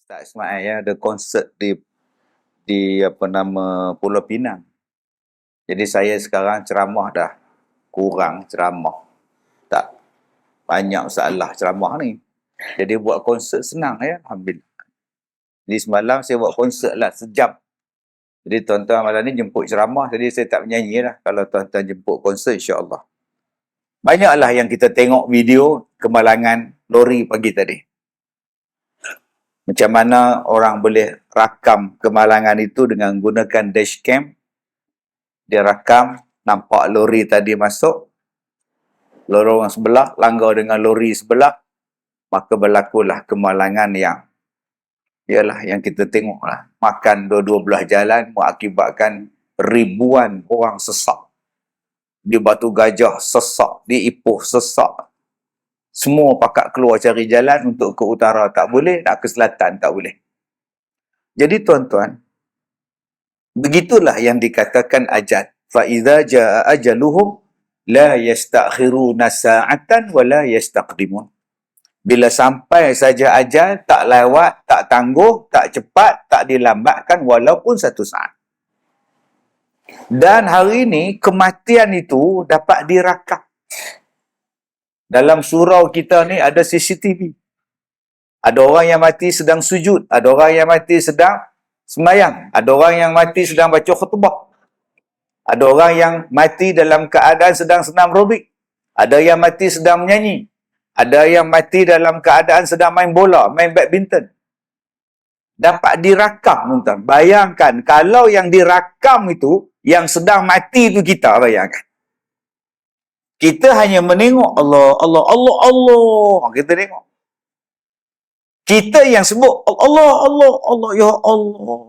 Ustaz Ismail ya, ada konsert di apa nama Pulau Pinang. Jadi saya sekarang ceramah dah kurang ceramah. Tak banyak masalah ceramah ni. Jadi buat konsert senang ya, alhamdulillah. Jadi semalam saya buat konsert lah sejam. Jadi tuan-tuan malam ni jemput ceramah, jadi saya tak menyanyi lah. Kalau tuan-tuan jemput konsert, insya-Allah. Banyaklah yang kita tengok video kemalangan lori pagi tadi. Macam mana orang boleh rakam kemalangan itu dengan gunakan dashcam. Dia rakam, nampak lori tadi masuk, lorong sebelah, langgar dengan lori sebelah, maka berlakulah kemalangan yang kita tengok lah. Makan dua-dua belah jalan mengakibatkan ribuan orang sesak. Di Batu Gajah sesak, di Ipoh sesak. Semua pakat keluar cari jalan, untuk ke utara tak boleh, nak ke selatan tak boleh. Jadi tuan-tuan, begitulah yang dikatakan ajal. فَإِذَا جَاءَ أَجَلُهُمْ لَا يَسْتَأْخِرُونَ سَاعَةً وَلَا يَسْتَقْدِمُونَ. Bila sampai saja ajal, tak lewat, tak tangguh, tak cepat, tak dilambatkan walaupun satu saat. Dan hari ini, kematian itu dapat dirakam. Dalam surau kita ni ada CCTV. Ada orang yang mati sedang sujud. Ada orang yang mati sedang sembahyang. Ada orang yang mati sedang baca khutbah. Ada orang yang mati dalam keadaan sedang senam robik. Ada yang mati sedang menyanyi. Ada yang mati dalam keadaan sedang main bola, main badminton. Dapat dirakam, tuan-tuan. Bayangkan, kalau yang dirakam itu, yang sedang mati itu kita, bayangkan. Kita hanya menengok Allah, Allah, Allah, Allah. Kita tengok. Kita yang sebut Allah, Allah, Allah, ya Allah.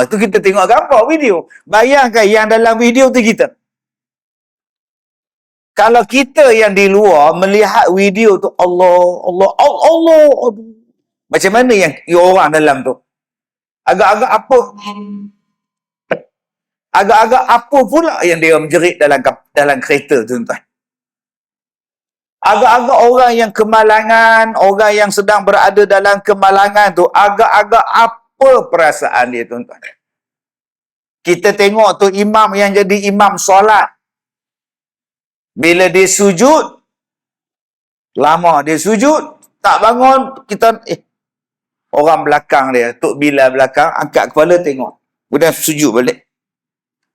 Itu kita tengok gambar video. Bayangkan yang dalam video tu kita. Kalau kita yang di luar melihat video tu Allah, Allah, Allah, Allah, Allah. Macam mana yang orang dalam tu? Agak-agak apa? Agak-agak apa pula yang dia menjerit dalam kereta tu, tuan-tuan? Agak-agak orang yang kemalangan, orang yang sedang berada dalam kemalangan tu, agak-agak apa perasaan dia, tuan-tuan? Kita tengok tu imam yang jadi imam solat. Bila dia sujud, lama dia sujud, tak bangun, kita, orang belakang dia, Tok Bilal belakang, angkat kepala tengok. Kemudian sujud balik.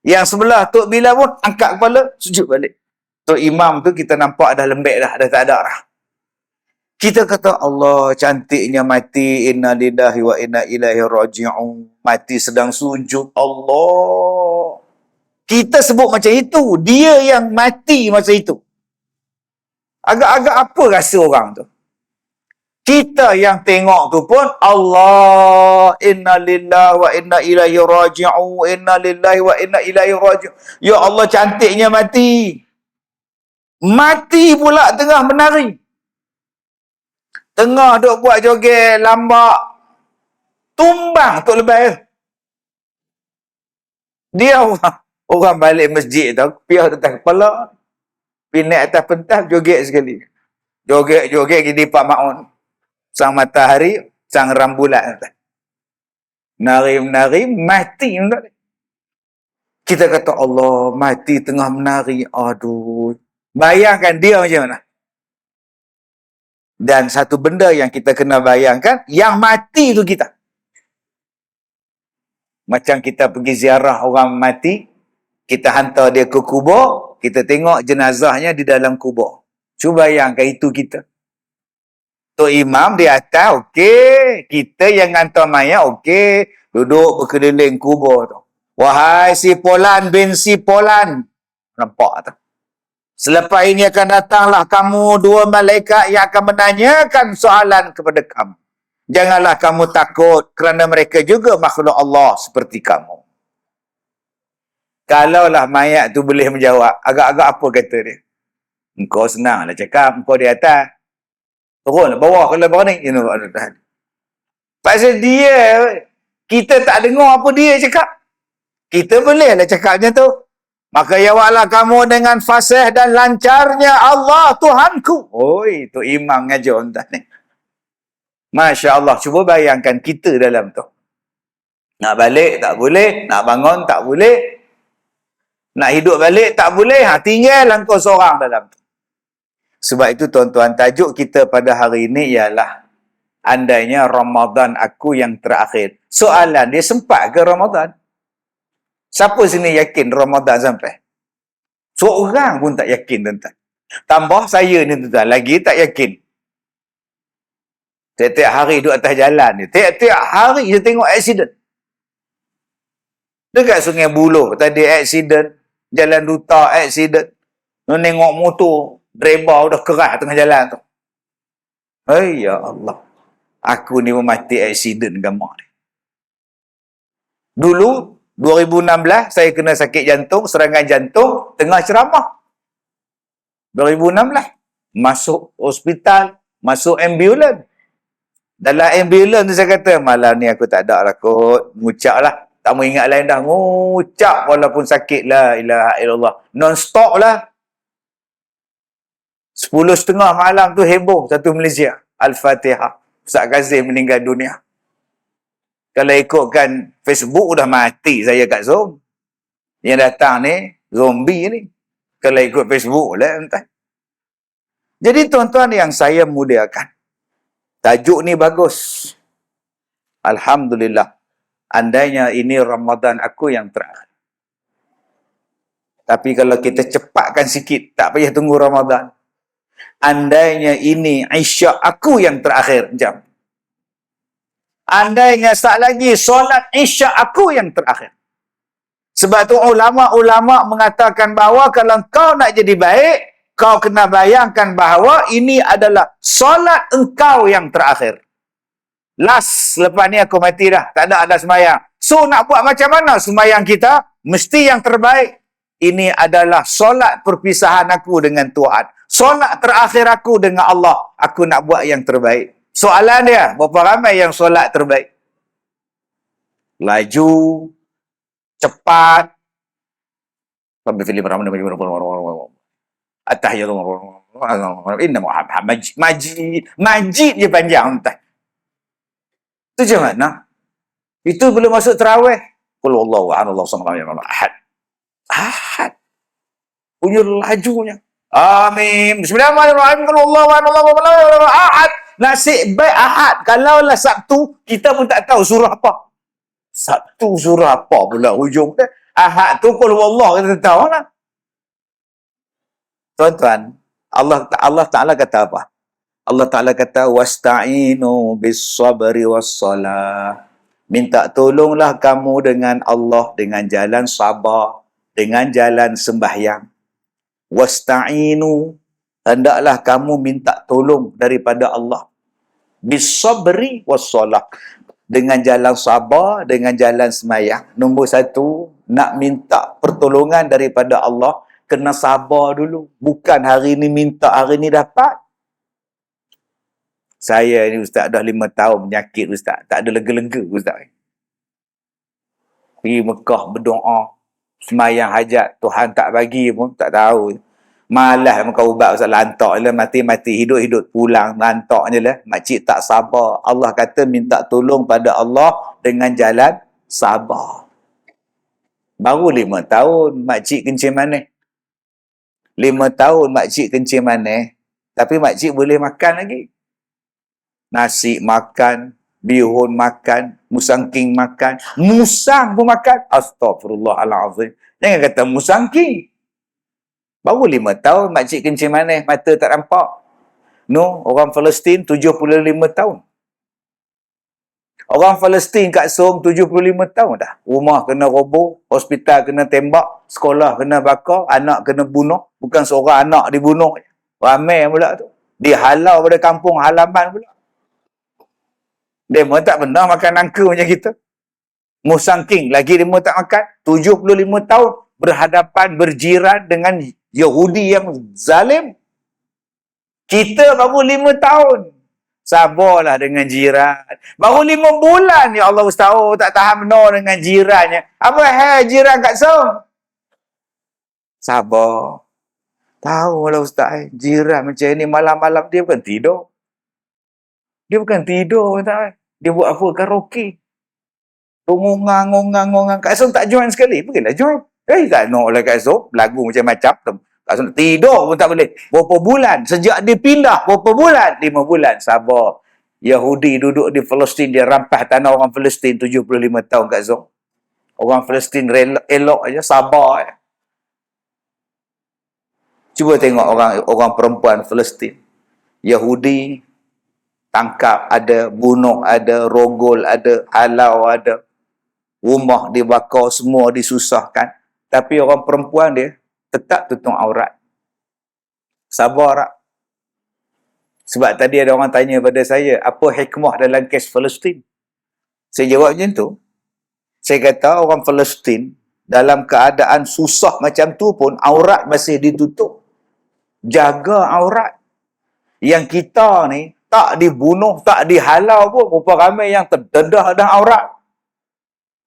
Yang sebelah Tok Bilal pun angkat kepala, sujud balik. Tok Imam tu kita nampak dah lembek dah tak ada dah. Kita kata Allah cantiknya mati, inna lillahi wa inna ilaihi raji'un. Mati sedang sujud, Allah. Kita sebut macam itu, dia yang mati masa itu. Agak-agak apa rasa orang tu? Kita yang tengok tu pun Allah, inna lillahi wa inna ilaihi raji'un, inna lillahi wa inna ilaihi raji'un. Ya Allah cantiknya mati. Mati pula tengah menari. Tengah duk buat joget lambak. Tumbang Tok Lebay. Dia orang balik masjid tu, piah atas kepala, pinak atas pentas, joget sekali. Joget-joget di Pak Ma'un. Sang matahari, sang rembulan. Menari-menari, mati. Kita kata Allah, mati tengah menari. Aduh. Bayangkan dia macam mana. Dan satu benda yang kita kena bayangkan, yang mati tu kita. Macam kita pergi ziarah orang mati, kita hantar dia ke kubur, kita tengok jenazahnya di dalam kubur. Cuba bayangkan itu kita. Tok Imam di atas, okey. Kita yang hantar mayat, okey. Duduk berkeliling kubur tu. Wahai si Polan bin si Polan. Nampak tu. Selepas ini akan datanglah kamu dua malaikat yang akan menanyakan soalan kepada kamu. Janganlah kamu takut kerana mereka juga makhluk Allah seperti kamu. Kalaulah mayat tu boleh menjawab, agak-agak apa kata dia? Engkau senanglah cakap, engkau di atas. Turun bawah kalau bawah ni. Pasal dia, kita tak dengar apa dia cakap. Kita bolehlah cakap macam tu. Maka jawablah kamu dengan fasih dan lancarnya Allah Tuhanku. Oi, tu imam ngajar entah ni. Masya Allah, cuba bayangkan kita dalam tu. Nak balik tak boleh, nak bangun tak boleh, nak hidup balik tak boleh, tinggal engkau seorang dalam tu. Sebab itu tuan-tuan, tajuk kita pada hari ini ialah andainya Ramadan aku yang terakhir. Soalan dia, sempat ke Ramadan? Siapa sini yakin Ramadan sampai? Seorang pun tak yakin, tuan-tuan. Tambah saya ni, tuan-tuan, lagi tak yakin. Tiap-tiap hari duduk atas jalan ni. Tiap-tiap hari saya tengok aksiden. Dekat Sungai Buloh tadi aksiden. Jalan Duta aksiden. Nengok motor. Driver dah keras tengah jalan tu. Hai ya Allah. Aku ni memati aksiden gambar ni. Dulu 2016 saya kena sakit jantung, serangan jantung tengah ceramah. 2016 masuk hospital, masuk ambulans. Dalam ambulans tu saya kata, malam ni aku tak ada lah kot. Ngucap lah. Tak mau ingat lain dah. Ngucap walaupun sakit. La ilaha illallah. Non-stop lah. 10:30 malam tu heboh satu Malaysia. Al-Fatihah. Ustaz Kazim meninggal dunia. Kalau ikutkan Facebook dah mati saya kat Zoom. Yang datang ni, zombie ni. Kalau ikut Facebook lah. Entah. Jadi tuan-tuan yang saya muliakan. Tajuk ni bagus. Alhamdulillah. Andainya ini Ramadan aku yang terakhir. Tapi kalau kita cepatkan sikit, tak payah tunggu Ramadan. Andainya ini Isyak aku yang terakhir. Jam. Andainya tak lagi solat Isyak aku yang terakhir. Sebab tu ulama-ulama mengatakan bahawa kalau kau nak jadi baik, kau kena bayangkan bahawa ini adalah solat engkau yang terakhir. Last, lepas ni aku mati dah. Tak ada sembahyang. So, nak buat macam mana sembahyang kita? Mesti yang terbaik. Ini adalah solat perpisahan aku dengan Tuhan. Solat terakhir aku dengan Allah. Aku nak buat yang terbaik. Soalan dia, berapa ramai yang solat terbaik? Laju, cepat. Sampai filem ramai At-tahiyatu inna Muhammad majid je panjang entah. Itu macam mana? Itu belum masuk tarawih. Qul huwallahu ahad. Ahad. Punya lajunya. Amin. Bismillahirrahmanirrahim. Qul huwallahu ahad. Nasib baik ahad. Kalaulah Sabtu, kita pun tak tahu surah apa. Sabtu surah apa pula hujung dia. Ahad tu qul huwallahu kita tahu lah. Tuan-tuan, Allah Ta'ala kata apa? Allah Ta'ala kata, wasta'inu bis-sabri was-salah. Minta tolonglah kamu dengan Allah dengan jalan sabar, dengan jalan sembahyang. Wasta'inu, hendaklah kamu minta tolong daripada Allah. Bis-sabri was-salah. Dengan jalan sabar, dengan jalan sembahyang. Nombor satu, nak minta pertolongan daripada Allah, kena sabar dulu. Bukan hari ni minta, hari ni dapat. Saya ni Ustaz dah 5 tahun penyakit Ustaz. Tak ada lega-lega Ustaz. Pergi Mekah berdoa. Semayang hajat. Tuhan tak bagi pun tak tahu. Malas muka ubat Ustaz, lantak je lah. Mati-mati hidup-hidup pulang. Lantak je lah. Makcik tak sabar. Allah kata minta tolong pada Allah dengan jalan sabar. Baru 5 tahun makcik kencing manis. 5 tahun makcik kencing manis. Tapi makcik boleh makan lagi. Nasi makan, bihun makan, musangking makan, musang pun makan. Astaghfirullahalazim. Jangan kata musangking. Baru 5 tahun makcik kencing manis, mata tak nampak. No, orang Palestin 75 tahun. Orang Palestin kat Som 75 tahun dah. Rumah kena roboh, hospital kena tembak, sekolah kena bakar, anak kena bunuh. Bukan seorang anak dibunuh. Ramai pula tu. Dihalau pada kampung halaman pula. Dia pun tak pernah makan nangka macam kita. Musangking lagi dia pun tak makan. 75 tahun berhadapan, berjiran dengan Yahudi yang zalim. Kita baru 5 tahun. Sabarlah dengan jiran. Baru 5 bulan ya Allah Ustaz. Oh, tak tahan benar dengan jirannya. Apa jiran kat Som? Sabar. Tahu lah Ustaz. Jiran macam ni malam-malam dia bukan tidur. Dia bukan tidur, tak. Dia buat apa? Karaoke. Ngongang. Kak Som tak join sekali. Pergilah join. Tak nak lah Kak Som. Lagu macam-macam. Kak Som tidur pun tak boleh. Berapa bulan? Sejak dia pindah, berapa bulan? 5 bulan. Sabar. Yahudi duduk di Palestin. Dia rampas tanah orang Palestin 75 tahun Kak Som. Orang Palestin elok aja, sabar aja. Cuba tengok orang perempuan Palestin. Yahudi tangkap ada, bunuh ada, rogol ada, halau ada. Rumah dibakar, semua disusahkan. Tapi orang perempuan dia tetap tutup aurat. Sabar tak? Sebab tadi ada orang tanya pada saya, apa hikmah dalam kes Palestin? Saya jawab macam tu. Saya kata orang Palestin dalam keadaan susah macam tu pun aurat masih ditutup. Jaga aurat. Yang kita ni tak dibunuh, tak dihalau pun. Berapa ramai yang terdedah dah aurat.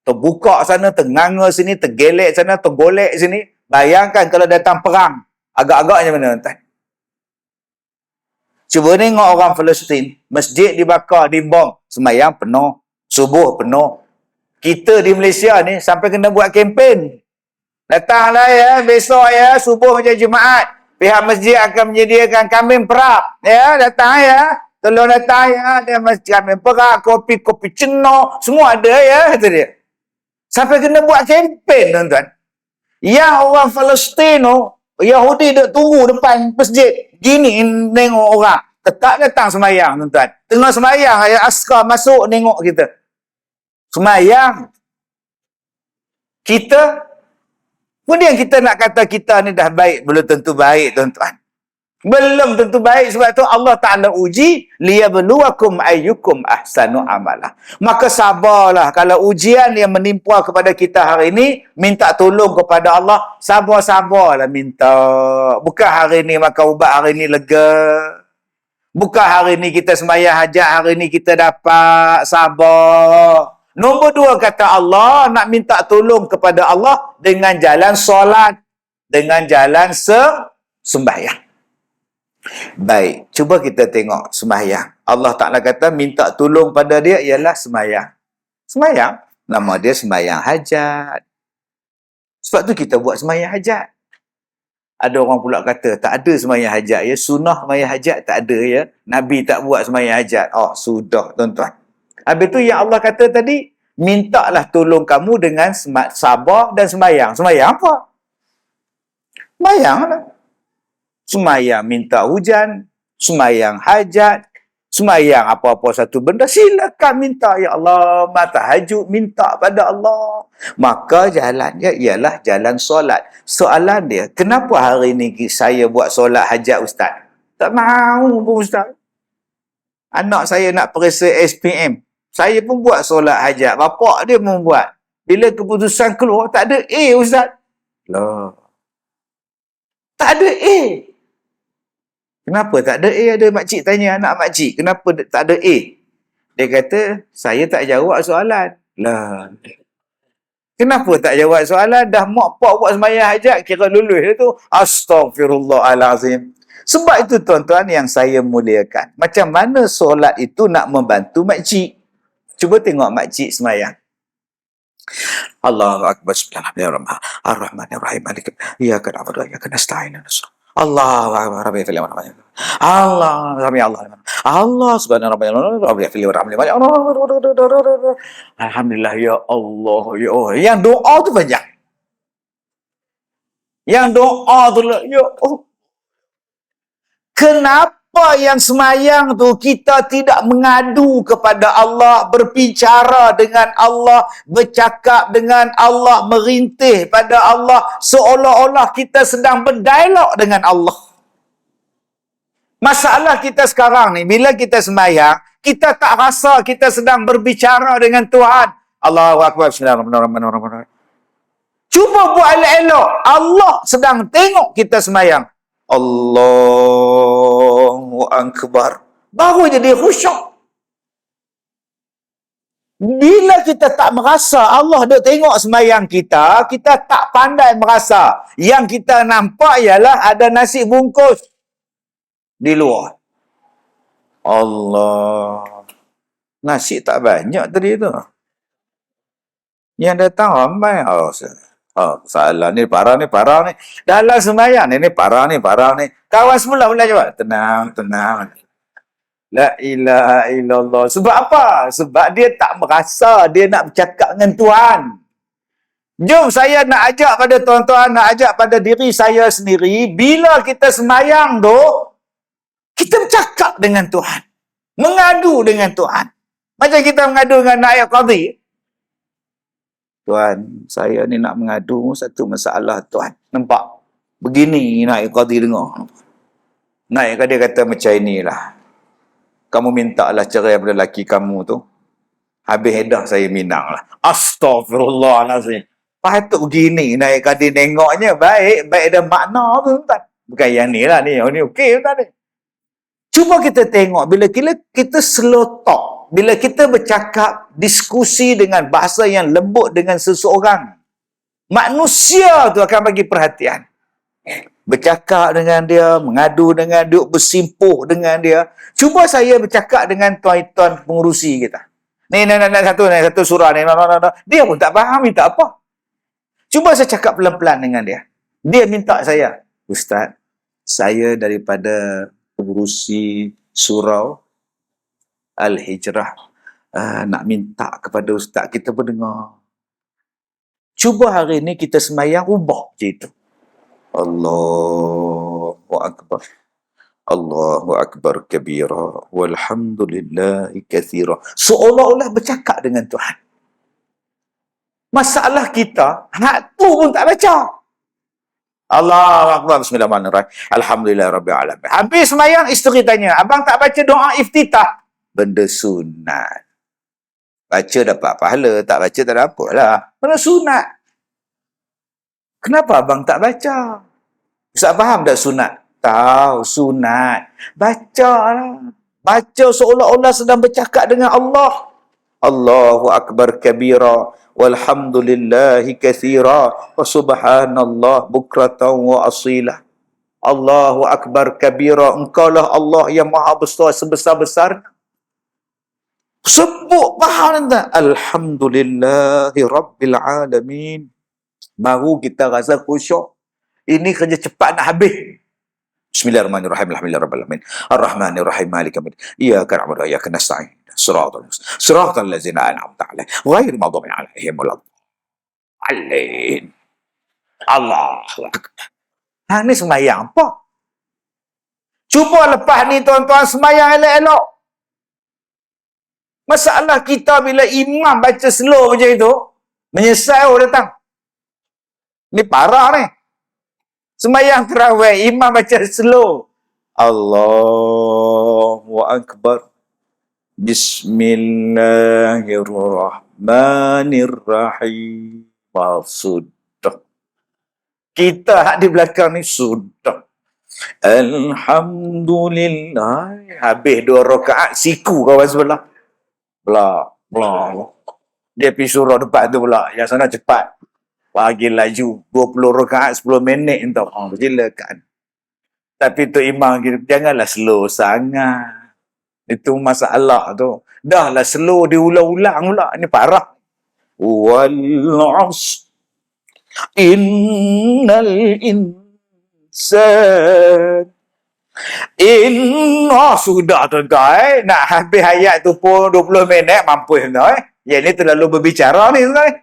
Terbuka sana, ternganga sini, tergelek sana, tergolek sini. Bayangkan kalau datang perang. Agak-agaknya mana tuan? Cuba tengok orang Palestin. Masjid dibakar, dibom. Semayang penuh. Subuh penuh. Kita di Malaysia ni sampai kena buat kempen. Datanglah ya, besok ya, subuh macam Jumaat. Pihak masjid akan menyediakan kambing perap. Ya, datang ya. Tolong datang ya. Ada kambing perap, kopi ceno. Semua ada ya, kata dia. Sampai kena buat kempen, tuan-tuan. Yang orang Palestin tu, Yahudi duk tunggu depan masjid. Gini tengok orang. Tetap datang semayang, tuan-tuan. Tengah semayang, askar masuk tengok kita. Semayang. Kita, kemudian kita nak kata kita ni dah baik, belum tentu baik, tuan-tuan. Belum tentu baik, sebab tu Allah Ta'ala uji, liyabluwakum ayyukum ahsanu amalah. Maka sabarlah, kalau ujian yang menimpa kepada kita hari ini, minta tolong kepada Allah, sabar-sabarlah minta. Bukan hari ini makan ubat, hari ini lega. Bukan hari ini kita sembahyang hajat, hari ini kita dapat, sabar. Nombor 2 kata Allah, nak minta tolong kepada Allah dengan jalan solat, dengan jalan sembahyang. Baik, cuba kita tengok sembahyang. Allah Ta'ala kata minta tolong pada dia ialah sembahyang. Sembahyang, nama dia sembahyang hajat. Sebab tu kita buat sembahyang hajat. Ada orang pula kata tak ada sembahyang hajat ya, sunnah sembahyang hajat tak ada ya. Nabi tak buat sembahyang hajat. Oh, sudah tuan-tuan. Habis tu yang Allah kata tadi, mintalah tolong kamu dengan sabar dan sembahyang. Sembahyang apa? Sembahyanglah. Sembahyang minta hujan, sembahyang hajat, sembahyang apa-apa satu benda, silakan minta, ya Allah, tahajud minta pada Allah. Maka jalannya ialah jalan solat. Soalan dia, kenapa hari ni saya buat solat hajat ustaz? Tak mahu pun ustaz. Anak saya nak periksa SPM, saya pun buat solat hajat. Bapak dia pun buat. Bila keputusan keluar, tak ada A ustaz. Loh. Tak ada A. Kenapa tak ada A? Ada makcik tanya anak makcik, kenapa tak ada A? Dia kata, saya tak jawab soalan. Lah. Kenapa tak jawab soalan? Dah mak pak buat sembahyang hajat, kira lulus tu. Astaghfirullahalazim. Sebab itu tuan-tuan yang saya muliakan. Macam mana solat itu nak membantu makcik? Cuba tengok makcik sembahyang. Allahu Akbar. Bismillahirrahmanirrahim. Ar-Rahmanir-Rahim. Iyyaka na'budu wa iyyaka nasta'in. Allah Rabbi fil alamin. Allah Rabbi Allah. Allah subhanahu Rabbi fil alamin. Alhamdulillah ya Allah ya Allah. Yang doa tu banyak. Yang doa tu ya Allah. Kenapa yang semayang tu kita tidak mengadu kepada Allah, berbicara dengan Allah, bercakap dengan Allah, merintih pada Allah, seolah-olah kita sedang berdialog dengan Allah. Masalah kita sekarang ni, bila kita semayang, kita tak rasa kita sedang berbicara dengan Tuhan. Allahu Akbar. Bismillahirrahmanirrahim. Cuba buat elok-elok. Allah sedang tengok kita semayang. Allahu Akbar. Baru jadi khusyuk. Bila kita tak merasa Allah duk tengok sembahyang kita, kita tak pandai merasa. Yang kita nampak ialah ada nasi bungkus di luar. Allah. Nasi tak banyak tadi tu. Yang datang ramai. Salah ni, parah ni. Dalam sembahyang ni parah ni. Kawan semula jawab. Tenang. La ilaha illallah. Sebab apa? Sebab dia tak merasa dia nak bercakap dengan Tuhan. Jom saya nak ajak pada tuan-tuan, nak ajak pada diri saya sendiri, bila kita sembahyang tu, kita bercakap dengan Tuhan. Mengadu dengan Tuhan. Macam kita mengadu dengan naib qadhi. Tuan, saya ni nak mengadu satu masalah Tuan. Nampak? Begini naib qadhi dengar. Naib qadhi kata macam inilah. Kamu minta lah cerai pada lelaki kamu tu. Habis edah saya minang lah. Astaghfirullahaladzim. Patut begini naik kadi nengoknya baik ada makna tu tuan. Bukan yang ni lah ni. Yang ni okey tuan ni. Cuba kita tengok bila kita slow talk. Bila kita bercakap, diskusi dengan bahasa yang lembut dengan seseorang. Manusia tu akan bagi perhatian. Bercakap dengan dia, mengadu dengan dia, bersimpuh dengan dia. Cuba saya bercakap dengan tuan-tuan pengurusi kita. Ni satu surah ni. Dia pun tak faham minta apa. Cuba saya cakap pelan-pelan dengan dia. Dia minta saya, Ustaz, saya daripada pengurusi surau Al-Hijrah. Nak minta kepada Ustaz kita berdengar. Cuba hari ni kita sembahyang ubah je itu. Allahu Akbar. Allahu Akbar kabira. Walhamdulillahi kathira. Seolah-olah bercakap dengan Tuhan. Masalah kita, hak tu pun tak baca. Allahu Akbar. Bismillahirrahmanirrahim. Alhamdulillah Rabbil Alamin. Habis sembahyang, isteri tanya, abang tak baca doa iftitah? Benda sunat. Baca dapat pahala, tak baca tak ada apalah. Benda sunat. Kenapa abang tak baca? Ustaz faham tak sunat? Tahu sunat. Baca lah. Baca seolah-olah sedang bercakap dengan Allah. Allahu Akbar kabira. Walhamdulillahi kathira. Wa subhanallah bukratan wa asila. Allahu Akbar kabira. Engkaulah Allah yang maha besar sebesar-besar. Sebut faham tak? Alhamdulillahi Rabbil Alamin. Baru kita rasa khusyuk. Ini kerja cepat nak habis. Bismillahirrahmanirrahim. Alhamdulillahirrahmanirrahim. Ar-Rahmanirrahim. Malika yaumiddin. Iyyaka na'budu wa iyyaka nasta'in. Siratal ladzina an'amta 'alaihim ghairil maghdubi 'alaihim waladdallin. Allahu Akbar. Ni sembahyang apa? Cuba lepas ni tuan-tuan sembahyang elok-elok. Masalah kita bila imam baca slow macam itu, menyesal datang. Ni parah ni. Sembahyang tarawih, imam baca slow. Allahu Akbar. Bismillahirrahmanirrahim. Sudah. Kita di belakang ni sudah. Alhamdulillah. Habis 2 rakaat, siku kawan sebelah. Belah. Dia pergi surau depan tu pula. Yang sana cepat. Pagi laju 20 rakaat 10 minit entah. Silakan. Tapi tu imam kita janganlah slow sangat. Itu masalah tu. Dah lah slow diulang-ulang pula. Ini parah. Wal 'asr innal insan sudah tuan-tuan. Nak habis ayat tu pun 20 minit mampu tuan-tuan. Yang ni terlalu berbicara ni tuan-tuan.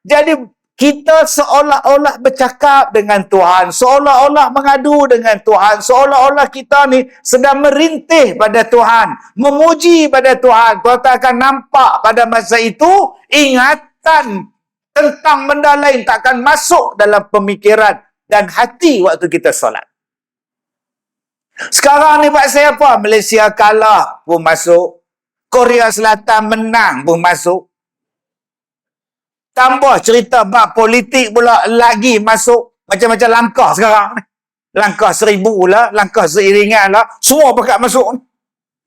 Jadi kita seolah-olah bercakap dengan Tuhan, seolah-olah mengadu dengan Tuhan, seolah-olah kita ni sedang merintih pada Tuhan, memuji pada Tuhan. Tuan-tuan akan nampak pada masa itu, ingatan tentang benda lain takkan masuk dalam pemikiran dan hati waktu kita solat. Sekarang ni buat saya apa? Malaysia kalah pun masuk, Korea Selatan menang pun masuk. Tambah cerita bab politik pula lagi masuk. Macam-macam langkah sekarang. Langkah 1000 lah, langkah seiringan lah. Semua pakat masuk.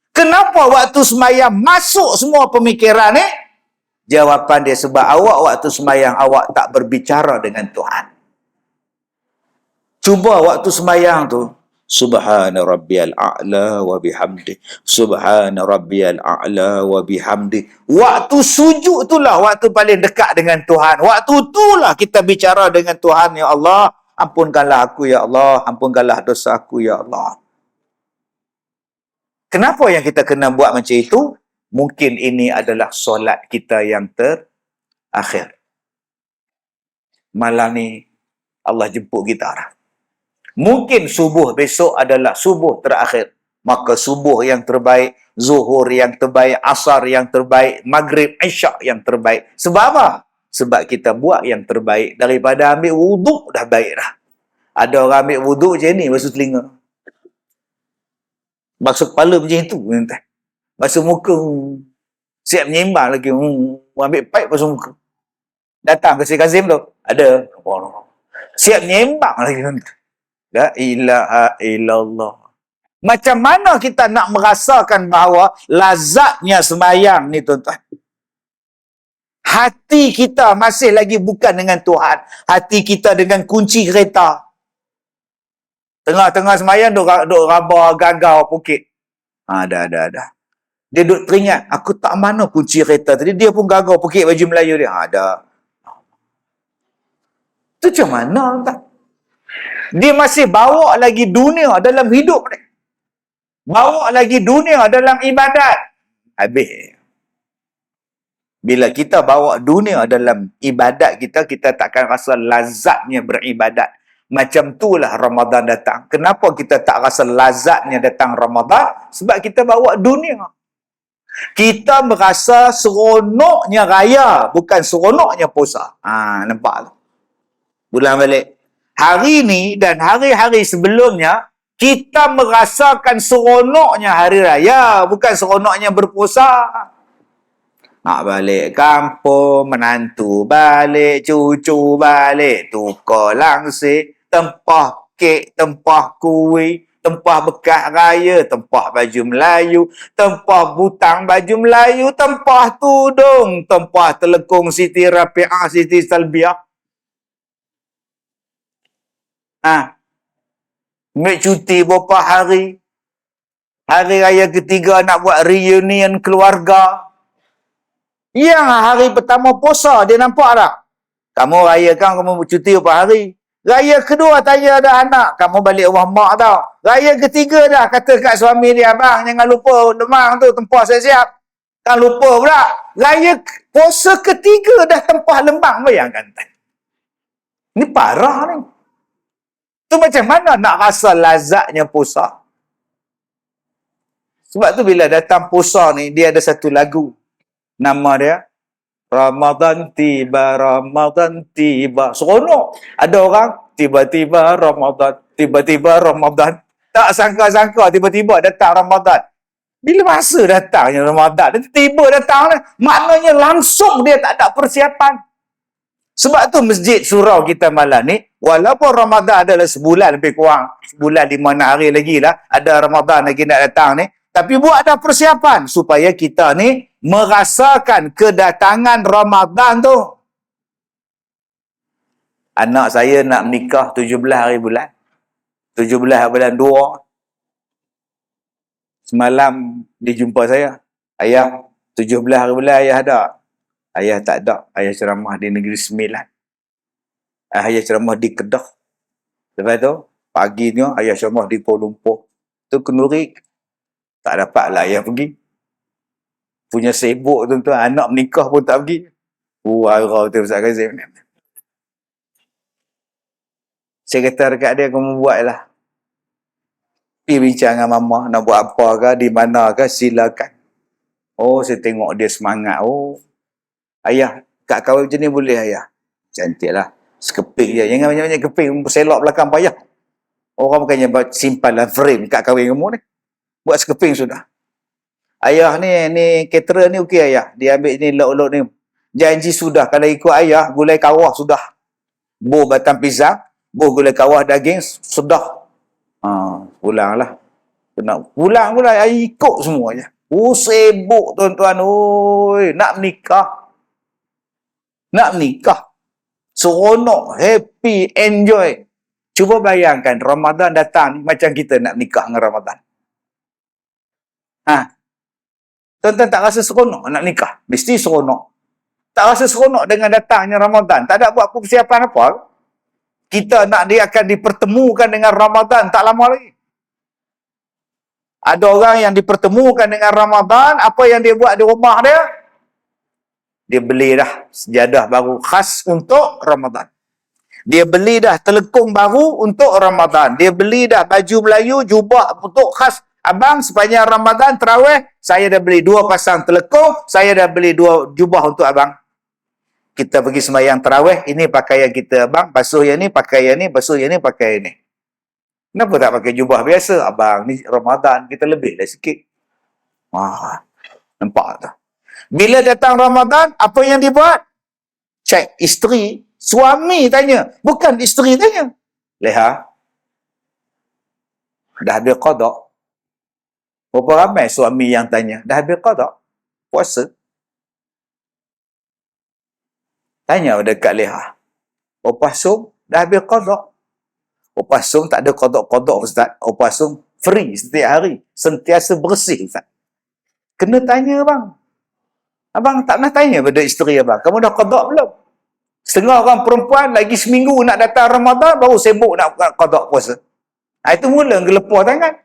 Kenapa waktu sembahyang masuk semua pemikiran ni? Jawapan dia sebab awak waktu sembahyang awak tak berbicara dengan Tuhan. Cuba waktu sembahyang tu, Subhana rabbiyal a'la wa bihamdi. Subhana rabbiyal a'la wa bihamdi. Waktu sujud itulah waktu paling dekat dengan Tuhan. Waktu itulah kita bicara dengan Tuhan. Ya Allah, ampunkanlah aku ya Allah. Ampunkanlah dosa aku ya Allah. Kenapa yang kita kena buat macam itu? Mungkin ini adalah solat kita yang terakhir. Malam ni Allah jemput kita. Mungkin subuh besok adalah subuh terakhir. Maka subuh yang terbaik, zuhur yang terbaik, asar yang terbaik, maghrib, isyak yang terbaik. Sebab apa? Sebab kita buat yang terbaik. Daripada ambil wuduk dah baik dah. Ada orang ambil wuduk macam ni, basuh telinga. Basuh kepala macam itu. Basuh muka. Siap menyembang lagi. Ambil pipe basuh muka. Datang ke si Kazim tu. Ada. Siap menyembang lagi. La ilaha illallah. Macam mana kita nak merasakan bahawa lazatnya sembahyang ni tuan-tuan? Hati kita masih lagi bukan dengan Tuhan. Hati kita dengan kunci kereta. Tengah-tengah sembahyang duk raba gagau pukit. Dah. Dia duk teringat, aku tak mana kunci kereta tadi. Dia pun gagau pukit baju Melayu dia. Dah. Itu macam mana tuan? Dia masih bawa lagi dunia dalam hidup ni. Bawa lagi dunia dalam ibadat. Habis. Bila kita bawa dunia dalam ibadat kita, kita takkan rasa lazatnya beribadat. Macam itulah Ramadan datang. Kenapa kita tak rasa lazatnya datang Ramadan? Sebab kita bawa dunia. Kita merasa seronoknya raya, bukan seronoknya puasa. Nampak? Ulang balik. Hari ni dan hari-hari sebelumnya, kita merasakan seronoknya hari raya, bukan seronoknya berpuasa. Nak balik kampung, menantu balik, cucu balik, tukar langsir, tempah kek, tempah kuih, tempah bekas raya, tempah baju Melayu, tempah butang baju Melayu, tempah tudung, tempah telekung Siti Rafi'ah, Siti Salbiah. Ambil cuti beberapa hari. Hari raya ketiga nak buat reunion keluarga. Yang hari pertama puasa, dia nampak tak? Kamu rayakan, kamu cuti beberapa hari. Raya kedua tanya ada anak, kamu balik rumah mak tau. Raya ketiga dah, kata kat suami dia, abang jangan lupa demang tu, tempah siap-siap. Tak lupa pula. Raya puasa ketiga dah tempah lembang, bayangkan. Ini parah ni. Tu macam mana nak rasa lazatnya puasa? Sebab tu bila datang puasa ni, dia ada satu lagu. Nama dia, Ramadan tiba, Ramadan tiba. Seronok. Ada orang, tiba-tiba Ramadan. Tak sangka-sangka, tiba-tiba datang Ramadan. Bila masa datangnya Ramadan? Tiba datang, maknanya langsung dia tak ada persiapan. Sebab tu masjid surau kita malam ni, walaupun Ramadan adalah sebulan lebih kurang, sebulan 5 hari lagi lah, ada Ramadan lagi nak datang ni, tapi buat ada persiapan supaya kita ni merasakan kedatangan Ramadan tu. Anak saya nak menikah 17 hari bulan. 17 bulan 2. Semalam dia jumpa saya. Ayah, 17 hari bulan ayah ada. Ayah tak ada. Ayah ceramah di Negeri Sembilan. Ayah ceramah di Kedah. Lepas tu, pagi ni ayah ceramah di Kuala Lumpur. Tu Kenuri. Tak dapatlah ayah pergi. Punya sibuk tuan-tuan. Anak menikah pun tak pergi. Harau tu Ustaz Kazim. Saya kata dekat dia, kamu buatlah. Pergi bincang dengan mama. Nak buat apa ke, di mana ke, silakan. Oh, saya tengok dia semangat. Oh, ayah, kat kahwin macam ni boleh ayah? Cantiklah. Sekeping je. Jangan banyak-banyak keping. Selok belakang payah. Orang bukannya simpan dalam frame kat kahwin kamu ni. Buat sekeping sudah. Ayah ni caterer ni okey ayah. Dia ambil ni lauk-lauk ni. Janji sudah. Kalau ikut ayah, gulai kawah sudah. Buh batang pisang. Buh gulai kawah daging. Sudah. Pulanglah. Nak pulang pula. Ayah ikut semua je. Sibuk tuan-tuan. Nak menikah. Nak menikah. Seronok, happy, enjoy. Cuba bayangkan, Ramadan datang ni, macam kita nak nikah dengan Ramadan. Tuan-tuan tak rasa seronok nak nikah? Mesti seronok. Tak rasa seronok dengan datangnya Ramadan. Tak ada buat persiapan apa. Kita nak dia akan dipertemukan dengan Ramadan tak lama lagi. Ada orang yang dipertemukan dengan Ramadan, apa yang dia buat di rumah dia? Dia beli dah sejadah baru khas untuk Ramadan. Dia beli dah telekung baru untuk Ramadan. Dia beli dah baju Melayu, jubah untuk khas. Abang, sepanjang Ramadan, terawih, saya dah beli 2 pasang telekung, saya dah beli 2 jubah untuk abang. Kita pergi sembahyang terawih, ini pakaian kita abang, basuh yang ni, pakai yang ni, basuh yang ni, pakai yang ni. Kenapa tak pakai jubah biasa? Abang, ni Ramadan, kita lebih dah sikit. Nampak tak? Bila datang Ramadan, apa yang dibuat? Cek isteri, suami tanya. Bukan isteri tanya. Leha, dah habis qada? Berapa ramai suami yang tanya? Dah habis qada? Puasa? Tanya dekat Leha. Opasung, dah habis qada? Opasung tak ada qada-qada Ustaz. Opasung free setiap hari. Sentiasa bersih Ustaz. Kena tanya abang. Abang tak pernah tanya pada isteri abang. Kamu dah qada belum? Setengah orang perempuan lagi seminggu nak datang Ramadan baru sibuk nak qada puasa. Itu mula gelepar tangan.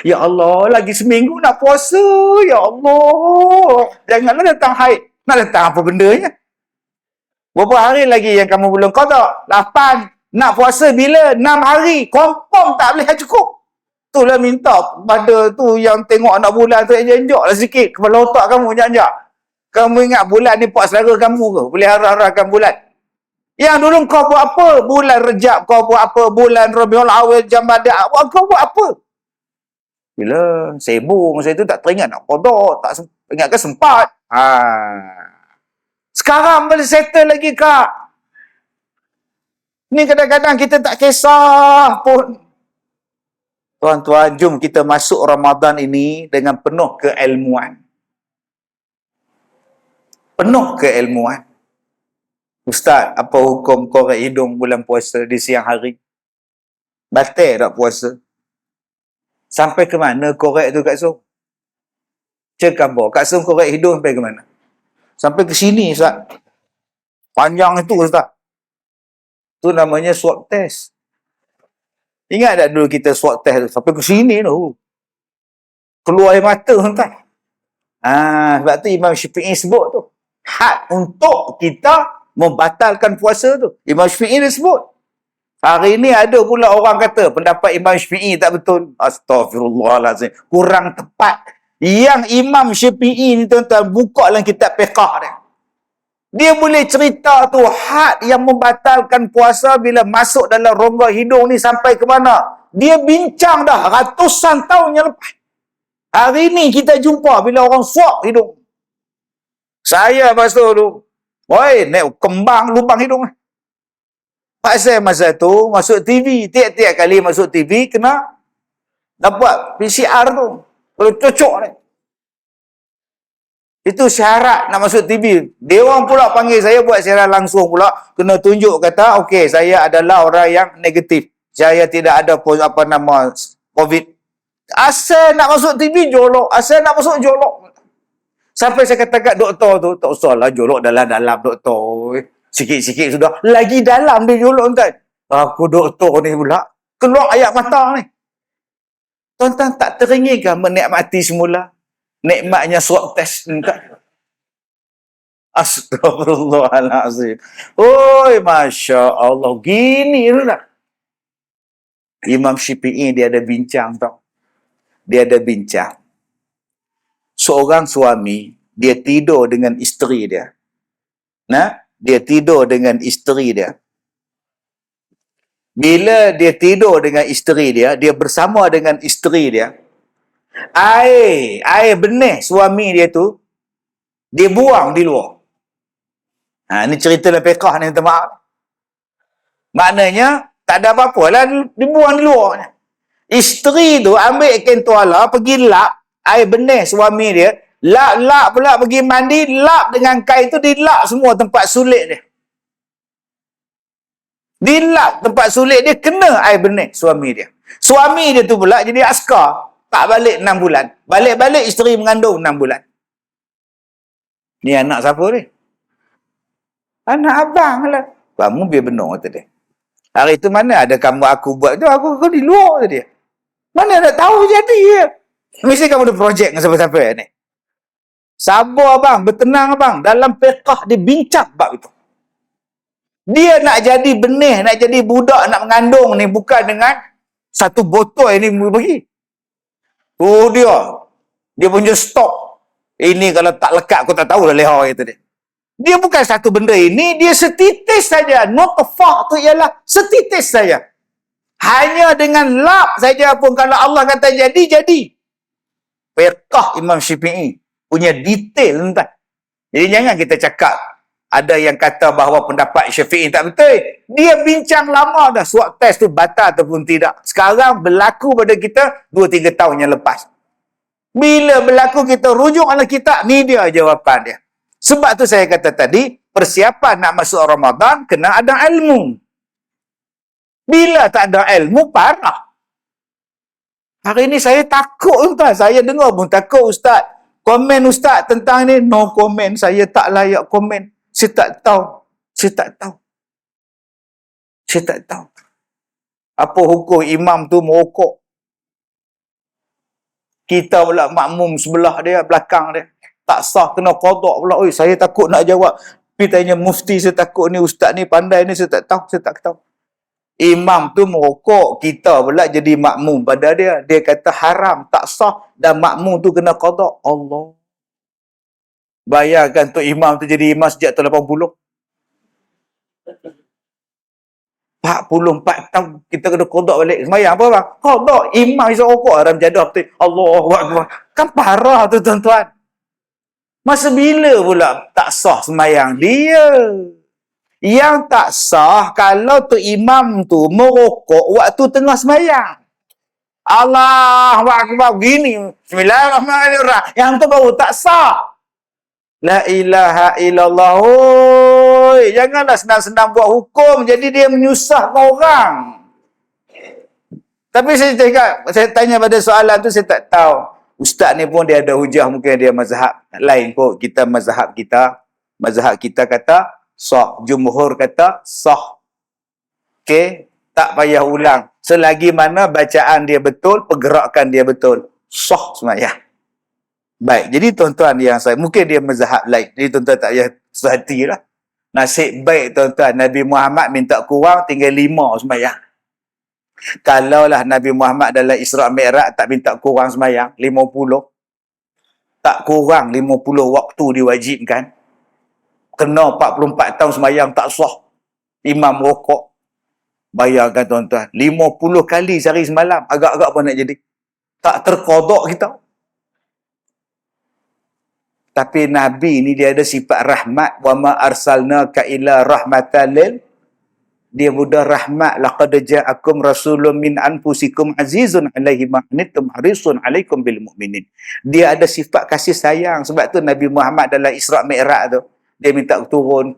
Ya Allah, lagi seminggu nak puasa. Ya Allah. Janganlah datang haid. Nak datang apa bendanya? Berapa hari lagi yang kamu belum qada? 8. Nak puasa bila? 6 hari. Confirm tak boleh cukup. Itulah minta pada tu yang tengok anak bulan tu enjak lah sikit. Kepala otak kamu enjak. Kamu ingat bulan ni pak saudara kamu ke? Boleh harah-harahkan bulan. Yang dulu kau buat apa? Bulan Rejab kau buat apa? Bulan Rabiul Awal, Jamadah. Kau buat apa? Bila sibuk masa itu tak teringat nak qada, tak ingat ke sempat. Sekarang boleh settle lagi kak. Ni kadang-kadang kita tak kisah pun. Tuan-tuan, jom kita masuk Ramadan ini dengan penuh keilmuan. Penuh keilmuan. Ustaz, apa hukum korek hidung bulan puasa di siang hari? Batal tak puasa? Sampai ke mana korek tu Kak Sung? Cek khabar. Kak Sung korek hidung sampai ke mana? Sampai ke sini Ustaz. Panjang itu Ustaz. Tu namanya swab test. Ingat tak dulu kita swab test tu? Sampai ke sini tu. Keluar air mata Ustaz. Sebab tu Imam Syafi'i sebut tu. Had untuk kita membatalkan puasa tu. Imam Syafi'i dia sebut. Hari ni ada pula orang kata pendapat Imam Syafi'i tak betul. Astaghfirullahalazim. Kurang tepat. Yang Imam Syafi'i ni tuan-tuan buka dalam kitab fiqh dia. Dia boleh cerita tu had yang membatalkan puasa bila masuk dalam rongga hidung ni sampai ke mana. Dia bincang dah ratusan tahun yang lepas. Hari ni kita jumpa bila orang swab hidung. Saya masuk tu. Oi, naik kembang lubang hidung. Pak saya masa tu masuk TV. Tiap-tiap kali masuk TV kena dapat PCR tu. Kalau cocok ni. Itu syarat nak masuk TV. Dia orang pula panggil saya buat siaran langsung pula. Kena tunjuk kata, okey, saya adalah orang yang negatif. Saya tidak ada COVID. Asal nak masuk TV, jolok. Asal nak masuk, jolok. Sampai saya kata kat doktor tu, tak usah lah jolok dalam-dalam doktor. Sikit-sikit sudah. Lagi dalam dia jolok kan. Aku doktor ni pula. Keluar ayat mata ni. Tuan-tuan tak teringin menikmati semula? Nikmatnya swab test ni tak? Astagfirullahalazim. Oi, Masya Allah. Gini tu lah. Imam Syafi'i dia ada bincang tau. Dia ada bincang. Seorang suami, dia tidur dengan isteri dia. Dia tidur dengan isteri dia. Bila dia tidur dengan isteri dia, dia bersama dengan isteri dia. Air benih suami dia tu, dia buang di luar. Ni cerita dalam fiqh ni, minta maaf. Maknanya, tak ada apa-apa lah, dibuang di luar. Isteri tu ambil kain tuala, pergi lap air benih suami dia, lap pula pergi mandi, lap dengan kain tu, dilap semua tempat sulit dia. Dilap tempat sulit dia, kena air benih suami dia. Suami dia tu pula jadi askar. Tak balik 6 bulan. Balik-balik isteri mengandung 6 bulan. Ni anak siapa ni? Anak abang lah. Kamu biar benar kata dia. Hari tu mana ada kamu aku buat tu, aku di luar tu dia. Mana nak tahu jadi ya. Mesti kamu ada projek dengan siapa-siapa ni. Sabar abang, bertenang abang. Dalam fiqh dia bincang bab itu. Dia nak jadi benih, nak jadi budak, nak mengandung ni bukan dengan satu botol ini bagi. Oh dia punya stok. Ini kalau tak lekat aku tak tahu dah leha itu dia. Dia bukan satu benda ini, dia setitis saja. Nutfah tu ialah setitis saja. Hanya dengan lap saja pun kalau Allah kata jadi. Fiqh Imam Syafi'i punya detail entah. Jadi jangan kita cakap ada yang kata bahawa pendapat Syafi'i tak betul. Dia bincang lama dah swab test tu batal ataupun tidak. Sekarang berlaku pada kita 2-3 tahun yang lepas. Bila berlaku kita rujuk ala kitab, ni dia jawapan dia. Sebab tu saya kata tadi, persiapan nak masuk Ramadan kena ada ilmu. Bila tak ada ilmu, parah. Hari ni saya takut tuan. Saya dengar pun takut ustaz. Komen ustaz tentang ni, no komen. Saya tak layak komen. Saya tak tahu. Apa hukum imam tu merokok? Kita pula makmum sebelah dia, belakang dia. Tak sah, kena qada pula. Oi, saya takut nak jawab. Pergi tanya mufti, saya takut ni, ustaz ni pandai ni, saya tak tahu. Imam tu merokok, kita pula jadi makmum pada dia. Dia kata haram, tak sah, dan makmum tu kena qada. Allah. Bayangkan tu imam tu jadi imam sejak tahun 80. 44 tahun kita kena qada balik. Sembahyang apa bang? Qada. Imam isap rokok haram jadah betul. Allahu akbar. Kan parah tu tuan-tuan. Masa bila pula tak sah sembahyang dia? Yang tak sah kalau tu imam tu merokok waktu tengah sembahyang. Allahu akbar gini. Bismillahirrahmanirrahim. Yang tu baru tak sah. La ilaha illallah. Oi, janganlah senang-senang buat hukum jadi dia menyusahkan orang. Tapi saya cakap, saya tanya pada soalan tu saya tak tahu. Ustaz ni pun dia ada hujah, mungkin dia mazhab lain kot. Kita mazhab kita kata sah, jumhur kata sah. Okey, tak payah ulang. Selagi mana bacaan dia betul, pergerakan dia betul, sah sembahyang. Baik, jadi tuan-tuan yang saya, mungkin dia mazhab lain. Jadi tuan-tuan tak payah sehati lah. Nasib baik tuan-tuan, Nabi Muhammad minta kurang, tinggal 5 sembahyang. Kalaulah Nabi Muhammad dalam Isra' Mi'raj tak minta kurang sembahyang, 50. Tak kurang 50 waktu diwajibkan. Kena 44 tahun sembahyang tak sah. Imam rokok. Bayangkan tuan-tuan, 50 kali sehari semalam. Agak-agak apa nak jadi? Tak terqadak kita. Tapi Nabi ni dia ada sifat rahmat. Wa ma arsalnaka illa rahmatan lil. Dia budak rahmat. Laqad ja'akum rasulun min anfusikum azizun alaihi ma anittum harisun alaikum bil mu'minin. Dia ada sifat kasih sayang. Sebab tu Nabi Muhammad dalam Isra' Mi'raj tu, dia minta turun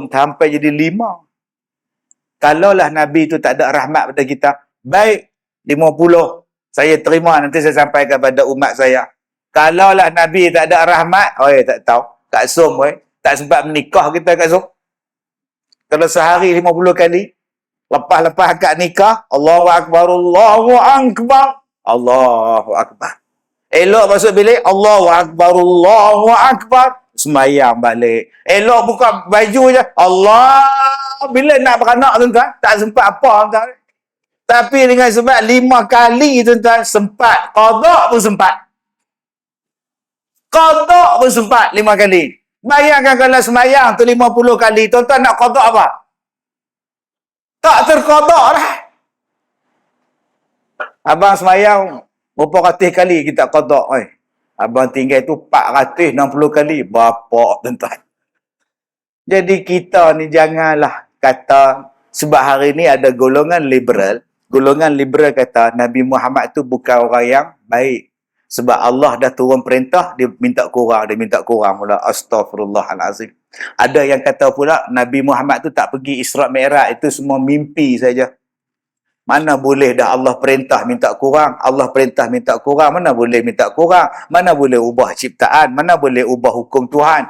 sampai jadi 5. Kalaulah Nabi tu tak ada rahmat pada kita, baik 50 saya terima, nanti saya sampaikan kepada umat saya. Kalaulah Nabi tak ada rahmat, tak tahu. Kat Som, tak sempat menikah kita kat Som. Kalau sehari 50 kali, lepas-lepas akad nikah, Allahu Akbar, Allahu Akbar, Allahu Akbar. Elok masuk bilik, Allahu Akbar, Allahu Akbar. Semayang balik. Elok buka baju je, Allah. Bila nak beranak tuan-tuan, tak sempat apa tuan-tuan. Tapi dengan sebab 5 kali tuan-tuan, sempat. Qada pun sempat. Qada pun sempat 5 kali. Bayangkan kalau semayang tu 50 kali, tuan-tuan nak qada apa? Tak terqada lah. Abang semayang berapa ratus kali kita qada. Abang tinggal tu 460 kali. Bapak tuan-tuan. Jadi kita ni janganlah kata, sebab hari ni ada golongan liberal. Golongan liberal kata Nabi Muhammad tu bukan orang yang baik. Sebab Allah dah turun perintah, dia minta kurang pula. Astaghfirullahalazim. Ada yang kata pula Nabi Muhammad tu tak pergi Isra' Mi'raj, itu semua mimpi saja. Mana boleh dah Allah perintah minta kurang, Allah perintah minta kurang, mana boleh minta kurang, mana boleh ubah ciptaan, mana boleh ubah hukum Tuhan.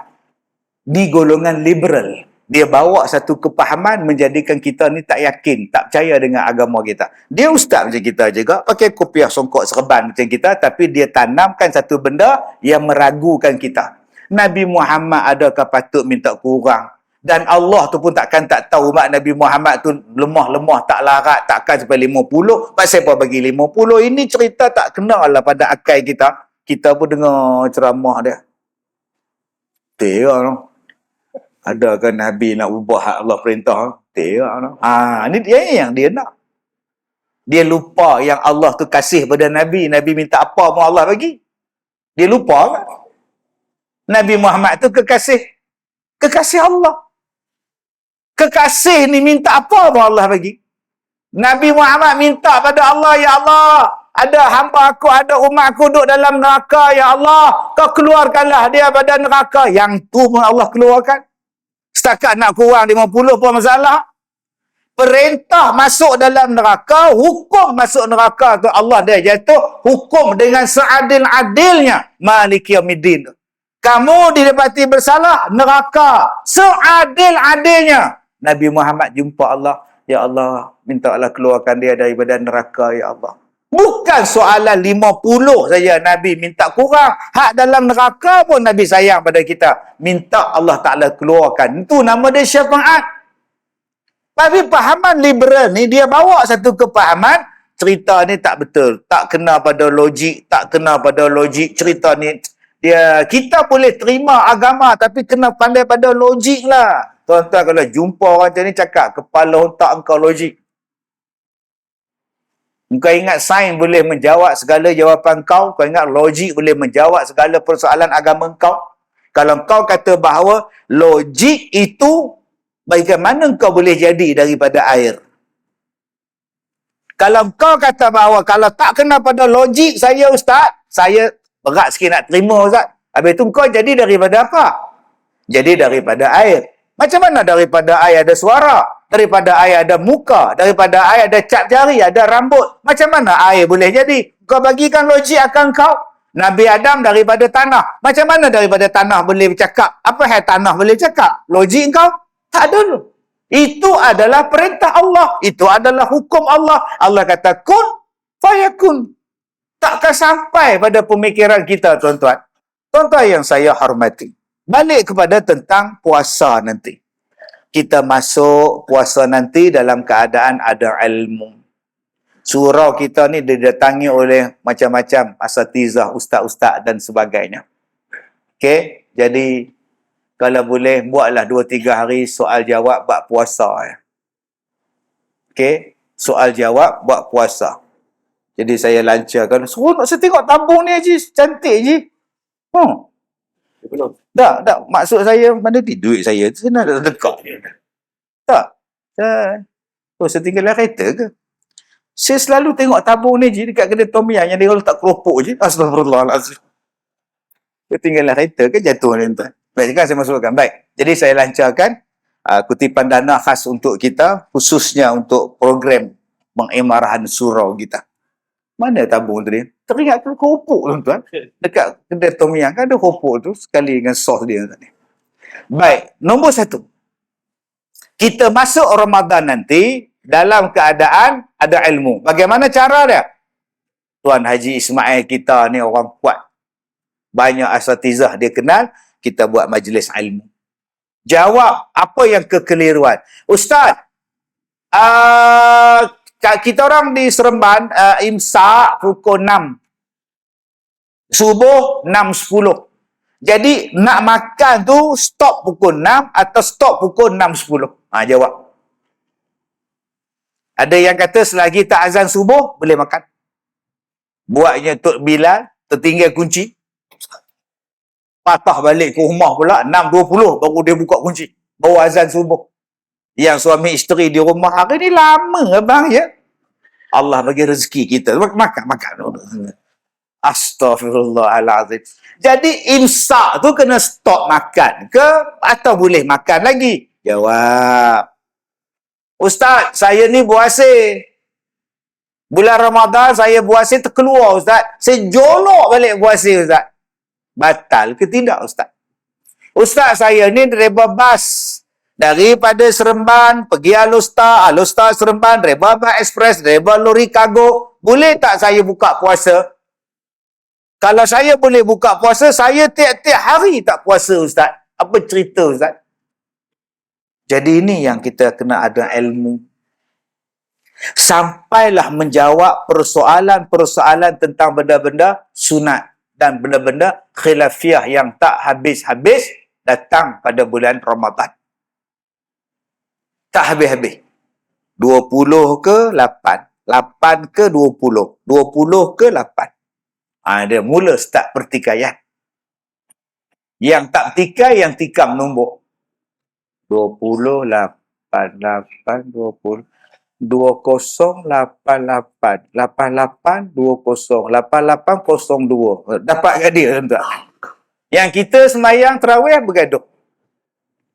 Di golongan liberal, dia bawa satu kepahaman menjadikan kita ni tak yakin, tak percaya dengan agama kita. Dia ustaz macam kita juga, pakai kopiah songkok serban macam kita, tapi dia tanamkan satu benda yang meragukan kita. Nabi Muhammad adakah patut minta kurang? Dan Allah tu pun takkan tak tahu mak Nabi Muhammad tu lemah-lemah, tak larat, takkan sampai 50. Pasal apa bagi 50? Ini cerita tak kenal lah pada akal kita. Kita pun dengar ceramah dia. Tengok no. Adakah Nabi nak ubah hak Allah perintah? Tengok no. Ni dia yang dia nak. Dia lupa yang Allah tu kasih pada Nabi. Nabi minta apa pun Allah bagi. Dia lupa kan? Nabi Muhammad tu kekasih Allah. Kekasih ni minta apa pun Allah bagi. Nabi Muhammad minta pada Allah, ya Allah, ada hamba aku, ada umat aku duduk dalam neraka, ya Allah, kau keluarkanlah dia pada neraka. Yang tu pun Allah keluarkan. Setakat nak kurang 50 pun masalah. Perintah masuk dalam neraka, hukum masuk neraka tu Allah dah jatuh hukum dengan seadil-adilnya. Maliki yaumiddin. Kamu didapati bersalah, neraka. Seadil-adilnya. Nabi Muhammad jumpa Allah. Ya Allah, minta Allah keluarkan dia daripada neraka, ya Allah. Bukan soalan 50 saja Nabi minta kurang. Hak dalam neraka pun Nabi sayang pada kita. Minta Allah Ta'ala keluarkan. Itu nama dia syafaat. Tapi pahaman liberal ni, dia bawa satu kepahaman, cerita ni tak betul. Tak kena pada logik, cerita ni. Kita boleh terima agama, tapi kena pandai pada logik lah. Tuan-tuan kalau jumpa orang macam ni cakap, kepala otak engkau logik. Engkau ingat sains boleh menjawab segala jawapan kau? Kau ingat logik boleh menjawab segala persoalan agama kau? Kalau kau kata bahawa logik itu, bagaimana kau boleh jadi daripada air? Kalau kau kata bahawa kalau tak kena pada logik saya ustaz, saya berat sikit nak terima ustaz. Habis tu kau jadi daripada apa? Jadi daripada air. Macam mana daripada air ada suara? Daripada air ada muka? Daripada air ada cap jari? Ada rambut? Macam mana air boleh jadi? Kau bagikan logik akan kau. Nabi Adam daripada tanah. Macam mana daripada tanah boleh bercakap? Apa hal tanah boleh cakap? Logik kau? Tak ada. Itu adalah perintah Allah. Itu adalah hukum Allah. Allah kata kun fayakun. Takkan sampai pada pemikiran kita, tuan-tuan. Tuan-tuan yang saya hormati. Balik kepada tentang puasa nanti. Kita masuk puasa nanti dalam keadaan ada ilmu. Surau kita ni didatangi oleh macam-macam asatizah, ustaz-ustaz dan sebagainya. Okey, jadi kalau boleh buatlah 2-3 hari soal jawab bab puasa. Okey, soal jawab bab puasa. Jadi saya lancarkan. Seronok saya tengok tabung ni Haji, cantik Haji. Tak, maksud saya mana di duit saya tu nak dekat dia. Tak. Saya tinggal dalam kereta ke? Saya selalu tengok tabung ni je dekat kedai Tom Yam yang dia letak keropok je. Astagfirullahalazim. Saya tinggal dalam kereta ke jatuh ni tuan. Baik, kan saya masukkan. Baik. Jadi saya lancarkan kutipan dana khas untuk kita, khususnya untuk program pengimarahan surau kita. Mana tabung tu dia? Teringat tu keropok tuan-tuan. Dekat kedai Tom Yam kan ada keropok tu sekali dengan sos dia tadi. Baik, nombor 1. Kita masuk Ramadan nanti dalam keadaan ada ilmu. Bagaimana cara dia? Tuan Haji Ismail kita ni orang kuat. Banyak asatizah dia kenal, kita buat majlis ilmu. Jawab apa yang kekeliruan. Ustaz, kita orang di Seremban imsak pukul 6. Subuh 6.10. Jadi nak makan tu stop pukul 6 atau stop pukul 6.10. Jawab. Ada yang kata selagi tak azan subuh boleh makan. Buatnya Tok Bilal tertinggal kunci. Patah balik ke rumah pula 6.20 baru dia buka kunci. Baru azan subuh. Yang suami isteri di rumah hari ni lama abang ya. Allah bagi rezeki kita. Makan. Astaghfirullahalazim. Jadi imsak tu kena stop makan ke atau boleh makan lagi? Jawab. Ustaz, saya ni puasa. Bulan Ramadan saya puasa terkeluar Ustaz. Saya jolok balik puasa Ustaz. Batal ke tidak Ustaz? Ustaz, saya ni driver bas. Daripada Seremban pergi Alustar Seremban, driver bas ekspres, driver lori kargo. Boleh tak saya buka puasa? Kalau saya boleh buka puasa, saya tiap-tiap hari tak puasa Ustaz. Apa cerita Ustaz? Jadi ini yang kita kena ada ilmu. Sampailah menjawab persoalan-persoalan tentang benda-benda sunat dan benda-benda khilafiyah yang tak habis-habis datang pada bulan Ramadan. Tak habis-habis. 20 ke 8? 8 ke 20? 20 ke 8? Dia mula start pertikaian. Yang tak pertikai, yang tikam nombor. 20, 8, 8, 20. 2088 88 20 8802. Dapat ke dia tuan-tuan? Yang kita semayang tarawih bergaduh.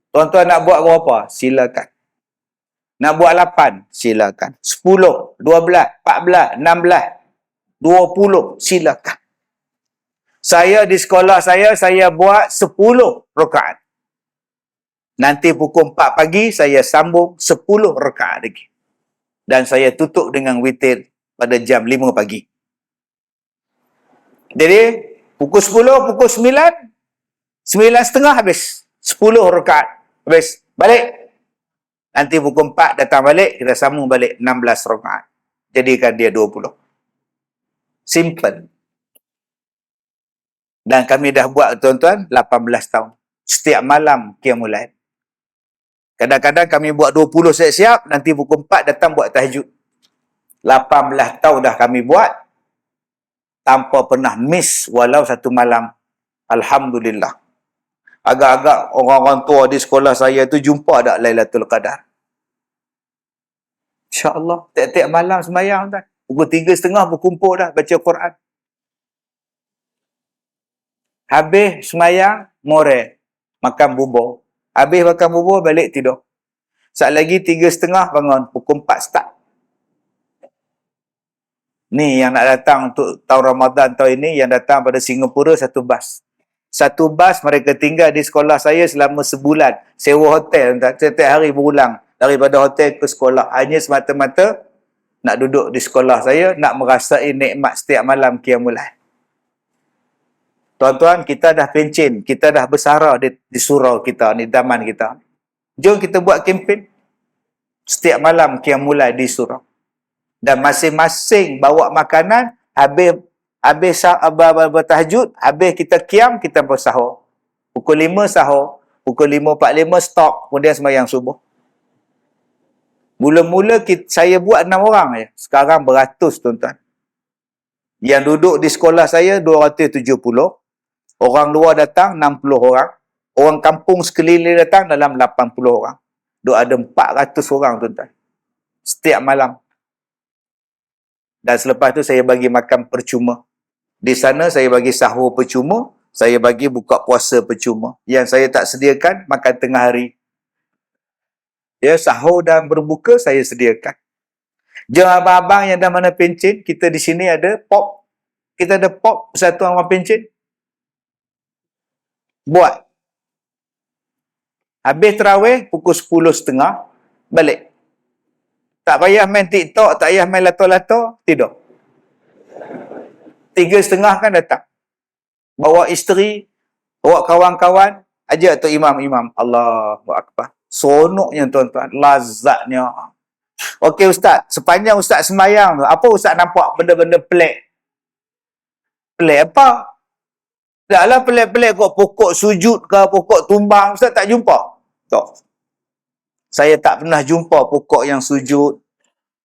Tuan-tuan nak buat berapa? Silakan. Nak buat 8? Silakan. 10, 12, 14, 16, 20, silakan. Saya di sekolah saya buat 10 rakaat. Nanti pukul 4 pagi saya sambung 10 rakaat lagi. Dan saya tutup dengan witir pada jam 5 pagi. Jadi, pukul 10, pukul 9, 9:30 habis. 10 rakaat habis. Balik. Nanti pukul 4 datang balik, kita sambung balik 16 rakaat. Jadikan dia 20. Simple. Dan kami dah buat, tuan-tuan, 18 tahun. Setiap malam qiyamul lail. Kadang-kadang kami buat 20 siap-siap, nanti pukul 4 datang buat tahajud. 18 tahun dah kami buat, tanpa pernah miss walau satu malam. Alhamdulillah. Agak-agak orang-orang tua di sekolah saya tu jumpa tak Lailatul Qadar. InsyaAllah, tiap-tiap malam semayang tak? Pukul 3:30 berkumpul dah baca Quran. Habis semayang, more, makan bubur. Habis makan bubur, balik tidur. Saat lagi 3:30 bangun, pukul 4 start. Ni yang nak datang untuk tahun Ramadan tahun ini, yang datang pada Singapura satu bas. Satu bas mereka tinggal di sekolah saya selama sebulan. Sewa hotel, setiap hari berulang. Daripada hotel ke sekolah. Hanya semata-mata nak duduk di sekolah saya, nak merasai nikmat setiap malam qiyamul lail. Tuan-tuan, kita dah pencin, kita dah bersara di surau kita, ni zaman kita. Jom kita buat kempen. Setiap malam qiyamul lail di surau. Dan masing-masing bawa makanan, habis bertahajud, habis kita qiyam, kita bersahur. Pukul 5 sahur, pukul 5.45 stop, kemudian sembahyang subuh. Mula-mula saya buat 6 orang je. Sekarang beratus, tuan-tuan. Yang duduk di sekolah saya 270. Orang luar datang 60 orang. Orang kampung sekeliling datang dalam 80 orang. Duk ada 400 orang, tuan-tuan. Setiap malam. Dan selepas tu saya bagi makan percuma. Di sana saya bagi sahur percuma. Saya bagi buka puasa percuma. Yang saya tak sediakan, makan tengah hari. Ya, sahur dan berbuka saya sediakan. Jom abang-abang yang dah mana pencin, kita di sini ada pop. Kita ada pop Persatuan Orang Pencin. Buat. Habis terawih, pukul 10.30, balik. Tak payah main TikTok, tak payah main lato-lato, tidur. 3:30 kan datang. Bawa isteri, bawa kawan-kawan, ajak tu imam-imam. Allahu Akbar. Seronoknya, tuan-tuan. Lazatnya. Okey Ustaz, sepanjang Ustaz sembahyang tu, apa Ustaz nampak benda-benda pelik? Pelik apa? Taklah pelik-pelik kok pokok sujud ke, pokok tumbang. Ustaz tak jumpa? Tak. Saya tak pernah jumpa pokok yang sujud.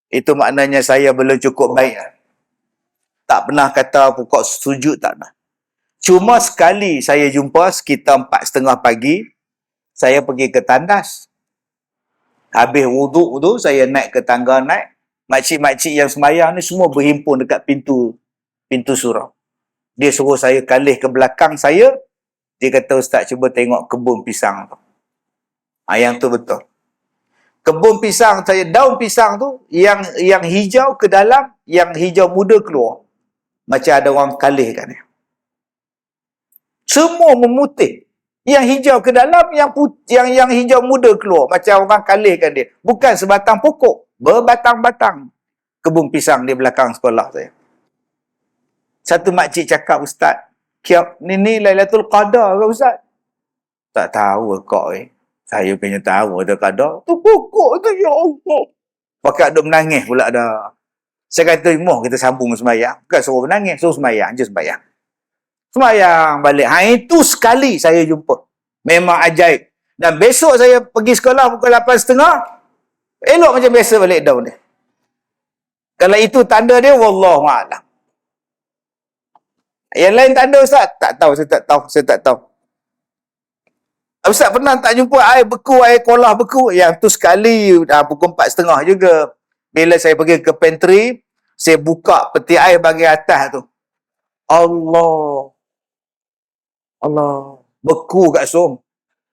Itu maknanya saya belum cukup baik. Tak pernah kata pokok sujud, tak pernah. Cuma sekali saya jumpa sekitar 4:30 pagi, saya pergi ke tandas. Habis wuduk tu, saya naik ke tangga naik. Makcik-makcik yang semayang ni semua berhimpun dekat pintu surau. Dia suruh saya kalih ke belakang saya. Dia kata, Ustaz, cuba tengok kebun pisang tu. Yang tu betul. Kebun pisang saya, daun pisang tu, yang hijau ke dalam, yang hijau muda keluar. Macam ada orang kalihkan dia. Semua memutih. Yang hijau ke dalam, yang hijau muda keluar. Macam orang kalihkan dia. Bukan sebatang pokok. Berbatang-batang. Kebun pisang di belakang sekolah saya. Satu makcik cakap, Ustaz, ni Lailatul Qadar ke Ustaz? Tak tahu kok Saya punya tahu ada Qadar. Tu pokok tu, ya Allah. Pakat duk menangis pula dah. Saya kata, kita sambung sembahyang. Bukan suruh menangis, suruh sembahyang. Je sembahyang. Sembahyang balik. Itu sekali saya jumpa. Memang ajaib. Dan besok saya pergi sekolah pukul 8.30. Elok macam biasa balik daun dia. Kalau itu tanda dia, wallahualam. Yang lain tanda, Ustaz? Tak tahu, saya tak tahu. Ustaz pernah tak jumpa air beku, air kolah beku? Yang tu sekali, pukul 4.30 juga. Bila saya pergi ke pantry, saya buka peti air bahagian atas tu. Allah. Beku kat som.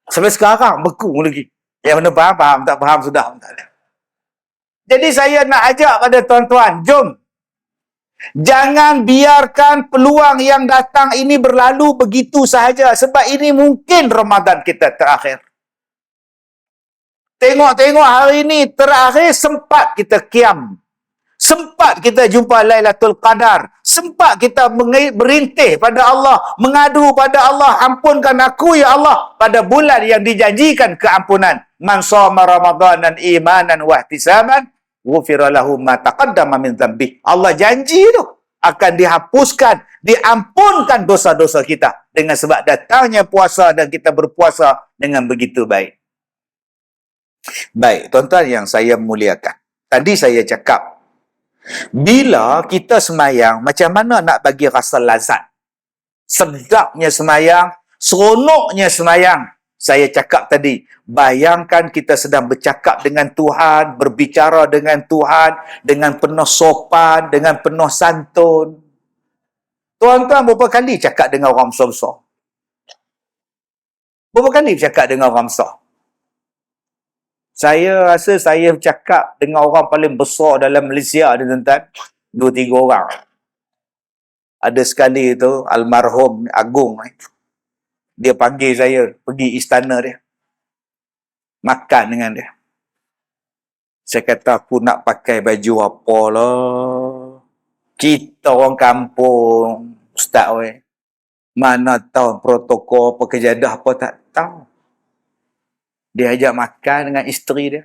Sampai sekarang, beku lagi. Yang mana faham, tak faham sudah. Jadi saya nak ajak pada tuan-tuan, jom. Jangan biarkan peluang yang datang ini berlalu begitu sahaja. Sebab ini mungkin Ramadan kita terakhir. Tengok-tengok hari ini terakhir, sempat kita qiyam. Sempat kita jumpa Lailatul Qadar. Sempat kita berintih pada Allah. Mengadu pada Allah. Ampunkan aku ya Allah. Pada bulan yang dijanjikan keampunan. Man shoma Ramadanan imanan wa ihtisaban. Ghufira lahu ma taqaddama min dhanbi. Allah janji tu akan dihapuskan, diampunkan dosa-dosa kita dengan sebab datangnya puasa dan kita berpuasa dengan begitu baik. Baik, tuan-tuan yang saya muliakan. Tadi saya cakap, bila kita semayang, macam mana nak bagi rasa lazat? Sedapnya semayang, seronoknya semayang. Saya cakap tadi, bayangkan kita sedang bercakap dengan Tuhan, berbicara dengan Tuhan, dengan penuh sopan, dengan penuh santun. Tuan-tuan berapa kali cakap dengan orang besar-besar? Berapa kali bercakap dengan orang besar? Saya rasa saya bercakap dengan orang paling besar dalam Malaysia ni, tuan-tuan. 2-3 orang. Ada sekali tu, almarhum Agung. Dia panggil saya pergi istana dia. Makan dengan dia. Saya kata, aku nak pakai baju apa lah. Kita orang kampung, Ustaz weh. Mana tahu protokol pekerjadah apa tak tahu. Dia ajak makan dengan isteri dia.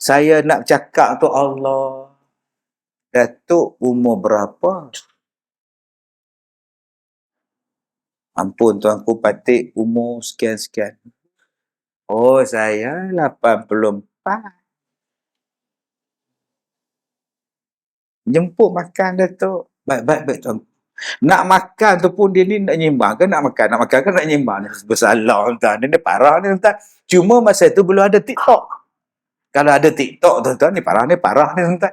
Saya nak cakap tu, Allah, Datuk umur berapa? Ampun tuanku Patik, umur sekian-sekian. Oh, saya 84. Jemput makan Datuk. Baik tuan. Nak makan tu pun dia ni nak nyimbang ke nak makan? Nak makan ke nak nyimbang? Bersalah tuan. Dia parah ni tuan. Cuma masa tu belum ada TikTok. Kalau ada TikTok tuan, ni parah ni tuan.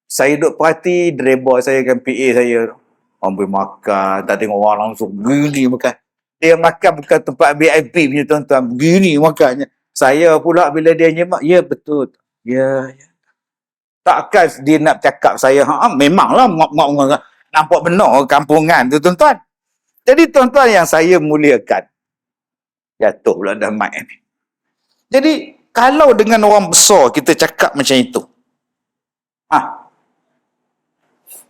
Saya duduk perhati driver saya dengan PA saya. Ambil makan, tak tengok orang langsung gini makan. Dia makan bukan tempat VIP punya tuan-tuan. Gini makannya. Saya pula bila dia nyemak, ya betul. Ya. Takkan dia nak cakap saya, memanglah nampak benar kampungan tu tuan-tuan. Jadi tuan-tuan yang saya muliakan. Jatuh pula dah mic ni. Jadi kalau dengan orang besar kita cakap macam itu.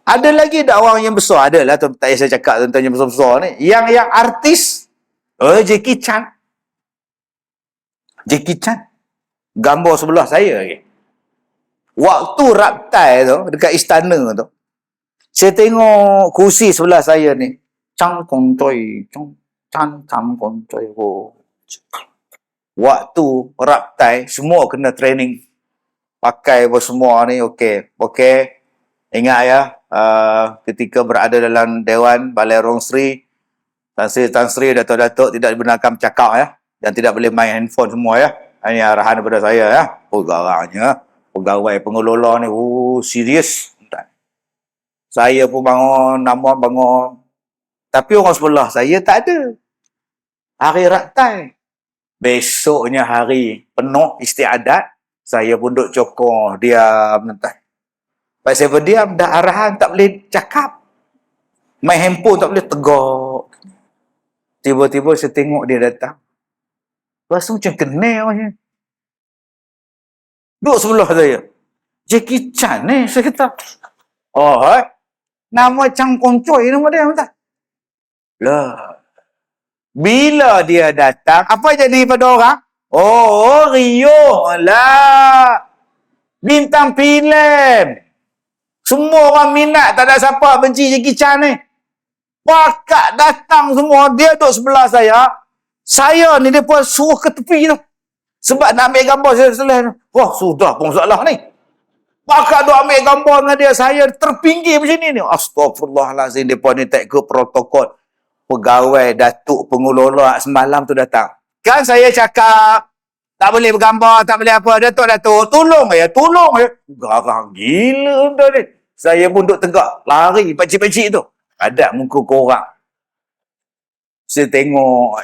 Ada lagi tak orang yang besar? Ada lah tuan, tak payah saya cakap tuan-tuan yang besar-besar ni. Yang artis. Jackie Chan. Jackie Chan. Gambar sebelah saya lagi. Waktu raptai tu, dekat istana tu. Saya tengok kursi sebelah saya ni. Chang Kong Choi. Chang Kong Choi. Waktu raptai, semua kena training. Pakai apa semua ni, okey. Ingat ya, ketika berada dalam Dewan Balai Rong Sri, Tan Sri, Datuk-Datuk tidak dibenarkan bercakap ya, dan tidak boleh main handphone semua ya. Ini arahan daripada saya ya. Garangnya pegawai pengelola ni, serius. Saya pun bangun, nama bangun. Tapi orang sebelah saya tak ada. Hari raktai. Besoknya hari penuh istiadat. Saya pun duduk cokor, diam. Lepas saya berdiam, dah arahan tak boleh cakap. Main handphone tak boleh tegak. Tiba-tiba saya tengok dia datang. Rasa macam kenal macam. Duduk sebelah saya. Jackie Chan ni, saya kata. Oh, nama Chang Kong Choi nama dia, tak? Lah. Bila dia datang, apa jadi pada orang? Oh, Rio lah. Bintang filem. Semua orang minat, tak ada siapa benci Jackie Chan ni. Pakat datang semua, dia duduk sebelah saya. Saya ni dia pun suruh ke tepi tu. Sebab nak ambil gambar saya selesai. Wah, sudah pun salah ni. Pakat duk ambil gambar dengan dia, saya terpinggir macam ni. Astagfirullahalazim, dia pun ni tak ikut protokol. Pegawai Datuk pengelola semalam tu datang. Kan saya cakap, tak boleh bergambar, tak boleh apa. Datuk, tolong ya. Garang gila dah ni. Saya pun duduk tegak, lari, pacik-pacik tu. Ada muka korang. Saya tengok.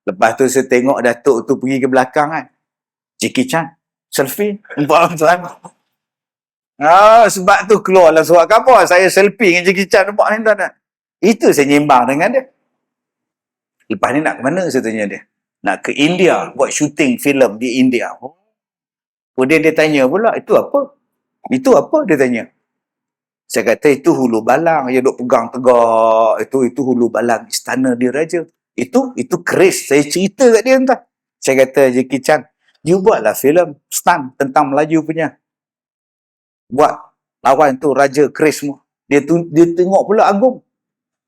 Lepas tu saya tengok Datuk tu pergi ke belakang kan. Jackie Chan, selfie. Sebab tu keluarlah surat khabar. Saya selfie dengan Jackie Chan. Nampak ni tak? Itu saya nyimbang dengan dia. Lepas ni nak ke mana saya tanya dia? Nak ke India, buat syuting filem di India. Kemudian dia tanya pula, itu apa? Itu apa? Dia tanya. Saya kata, itu hulu balang. Dia duk pegang tegak. Itu hulu balang istana diraja. Itu keris. Saya cerita kat dia entah. Saya kata, Jackie Chan, you buatlah filem stunt tentang Melayu punya. Buat lawan tu raja keris semua. Dia tengok pula Agung.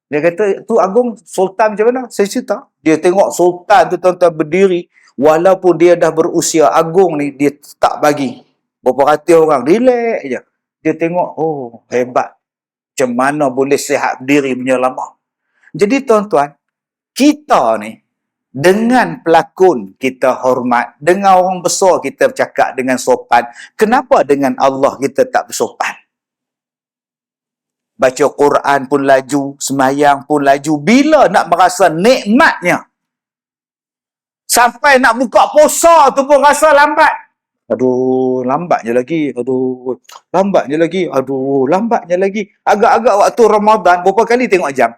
Dia kata, tu Agung Sultan macam mana? Saya cerita. Dia tengok Sultan tu tuan-tuan berdiri. Walaupun dia dah berusia, Agung ni dia tak bagi. Berapa ratus orang, relax je. Dia tengok, oh hebat. Macam mana boleh sihat berdiri punya lama. Jadi tuan-tuan, kita ni, dengan pelakon kita hormat, dengan orang besar kita bercakap dengan sopan. Kenapa dengan Allah kita tak bersopan? Baca Quran pun laju, semayang pun laju. Bila nak merasa nikmatnya? Sampai nak buka puasa tu pun rasa lambat. Aduh, lambatnya lagi. Aduh, lambatnya lagi. Aduh, lambatnya lagi. Agak-agak waktu Ramadan, berapa kali tengok jam?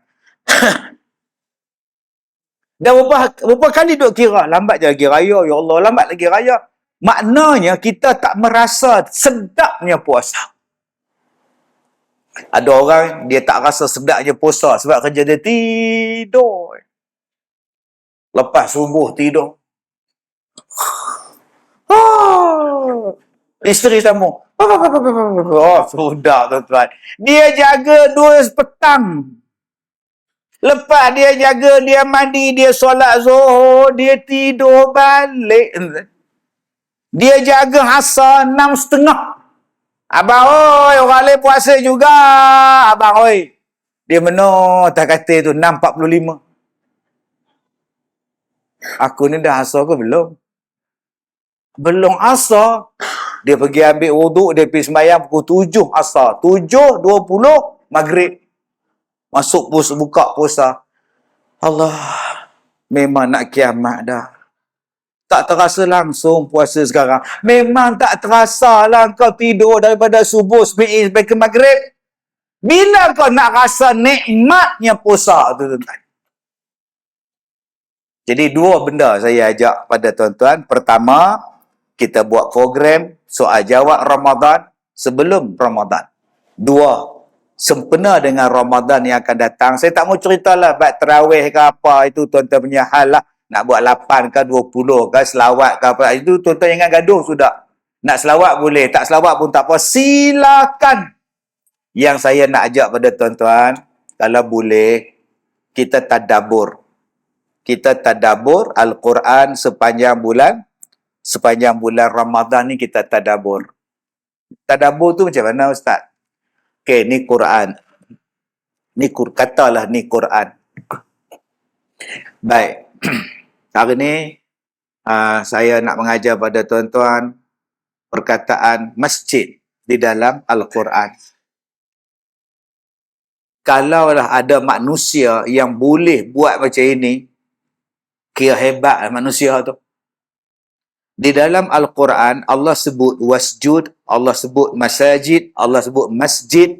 Dan berapa kali duk kira, lambat je lagi raya. Ya Allah, lambat lagi raya. Maknanya kita tak merasa sedapnya puasa. Ada orang, dia tak rasa sedapnya puasa sebab kerja dia tidur. Lepas subuh tidur. Isteri sambung. Oh, sudah tuan-tuan. Dia jaga 2 petang. Lepas dia jaga, dia mandi, dia solat zuhur, dia tidur balik. Dia jaga asar 6.30. Abang, oi, orang lain puasa juga. Abang, oi. Dia menor, tak kata tu, 6.45. Aku ni dah asar ke belum? Belum asar. Dia pergi ambil wuduk, dia pergi sembahyang pukul 7 asar. 7.20 maghrib. Masuk buka puasa. Allah, memang nak kiamat dah. Tak terasa langsung puasa sekarang. Memang tak terasa lah kau tidur daripada subuh sampai ke maghrib. Bila kau nak rasa nikmatnya puasa tu tuan-tuan? Jadi 2 benda saya ajak pada tuan-tuan. Pertama, kita buat program soal jawab Ramadan sebelum Ramadan. 2, sempena dengan Ramadan yang akan datang. Saya tak mau ceritalah buat tarawih ke apa, itu tuan-tuan punya hal lah. Nak buat 8 ke 20 ke selawat ke apa. Itu tuan-tuan jangan gaduh sudah. Nak selawat boleh, tak selawat pun tak apa. Silakan. Yang saya nak ajak pada tuan-tuan, kalau boleh, kita tadabbur. Kita tadabbur Al-Quran sepanjang bulan Ramadan ni kita tadabbur. Tadabbur tu macam mana Ustaz? Okey, ni Quran. Katalah ni Quran. Baik. Hari ni saya nak mengajar pada tuan-tuan perkataan masjid di dalam Al-Quran. Kalaulah ada manusia yang boleh buat macam ini, kira hebat manusia tu. Di dalam Al-Quran, Allah sebut wasjud, Allah sebut masajid, Allah sebut masjid,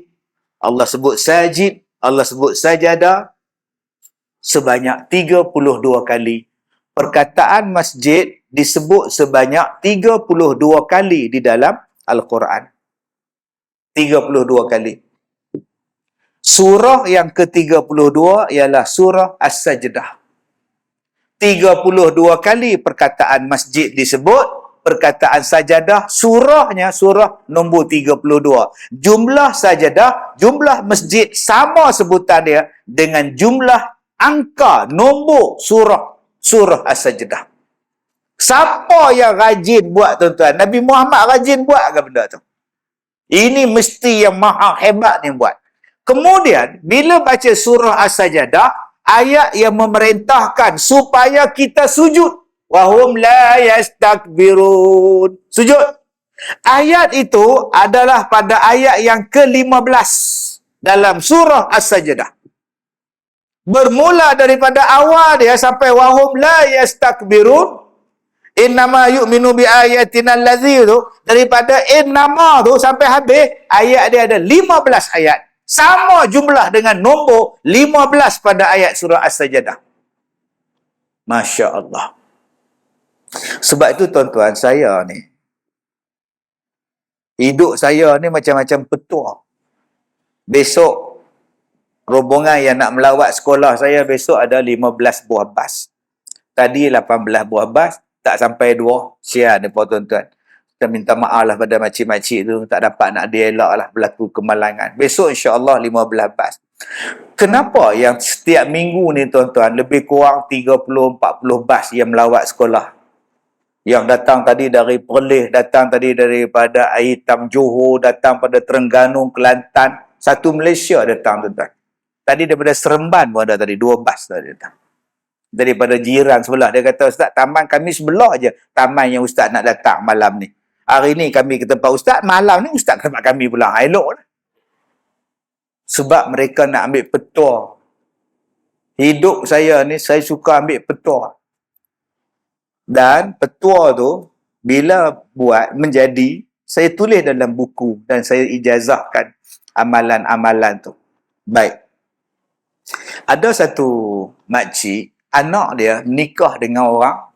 Allah sebut sajid, Allah sebut sajadah sebanyak 32 kali. Perkataan masjid disebut sebanyak 32 kali di dalam Al-Quran. 32 kali. Surah yang ke-32 ialah surah As-Sajdah. 32 kali perkataan masjid disebut, perkataan sajadah, surahnya surah nombor 32. Jumlah sajadah, jumlah masjid sama sebutan dia dengan jumlah angka nombor surah As-Sajdah. Siapa yang rajin buat tuan-tuan? Nabi Muhammad rajin buat ke benda tu? Ini mesti yang maha hebat ni buat. Kemudian, bila baca surah As-Sajdah, ayat yang memerintahkan supaya kita sujud. Wahum la yastakbirun. Sujud. Ayat itu adalah pada ayat yang ke-15 dalam surah As-Sajdah. Bermula daripada awal dia sampai wahum la yastakbirun. Innama yu'minu bi ayatina allazi tu, daripada innama tu sampai habis, ayat dia ada 15 ayat. Sama jumlah dengan nombor 15 pada ayat surah As-Sajdah. Masya Allah. Sebab itu tuan-tuan, saya ni, hidup saya ni macam-macam petua. Besok, rombongan yang nak melawat sekolah saya, besok ada 15 buah bas. Tadi 18 buah bas, tak sampai 2. Sian ni tuan-tuan. Kita minta maaf lah pada makcik-makcik tu, tak dapat nak dielak lah berlaku kemalangan. Besok insya-Allah 15 bas. Kenapa yang setiap minggu ni tuan-tuan lebih kurang 30-40 bas yang melawat sekolah? Yang datang tadi dari Perlis, datang tadi daripada Air Hitam Johor, datang pada Terengganu, Kelantan, satu Malaysia datang tuan-tuan. Tadi daripada Seremban pun ada tadi 2 bas tadi datang. Daripada jiran sebelah, dia kata, Ustaz, taman kami sebelah je taman yang Ustaz nak datang malam ni. Hari ni kami ke tempat Ustaz, malam ni Ustaz ke tempat kami pula. Elok lah. Sebab mereka nak ambil petua. Hidup saya ni, saya suka ambil petua. Dan petua tu, bila buat menjadi, saya tulis dalam buku dan saya ijazahkan amalan-amalan tu. Baik. Ada satu makcik, anak dia nikah dengan orang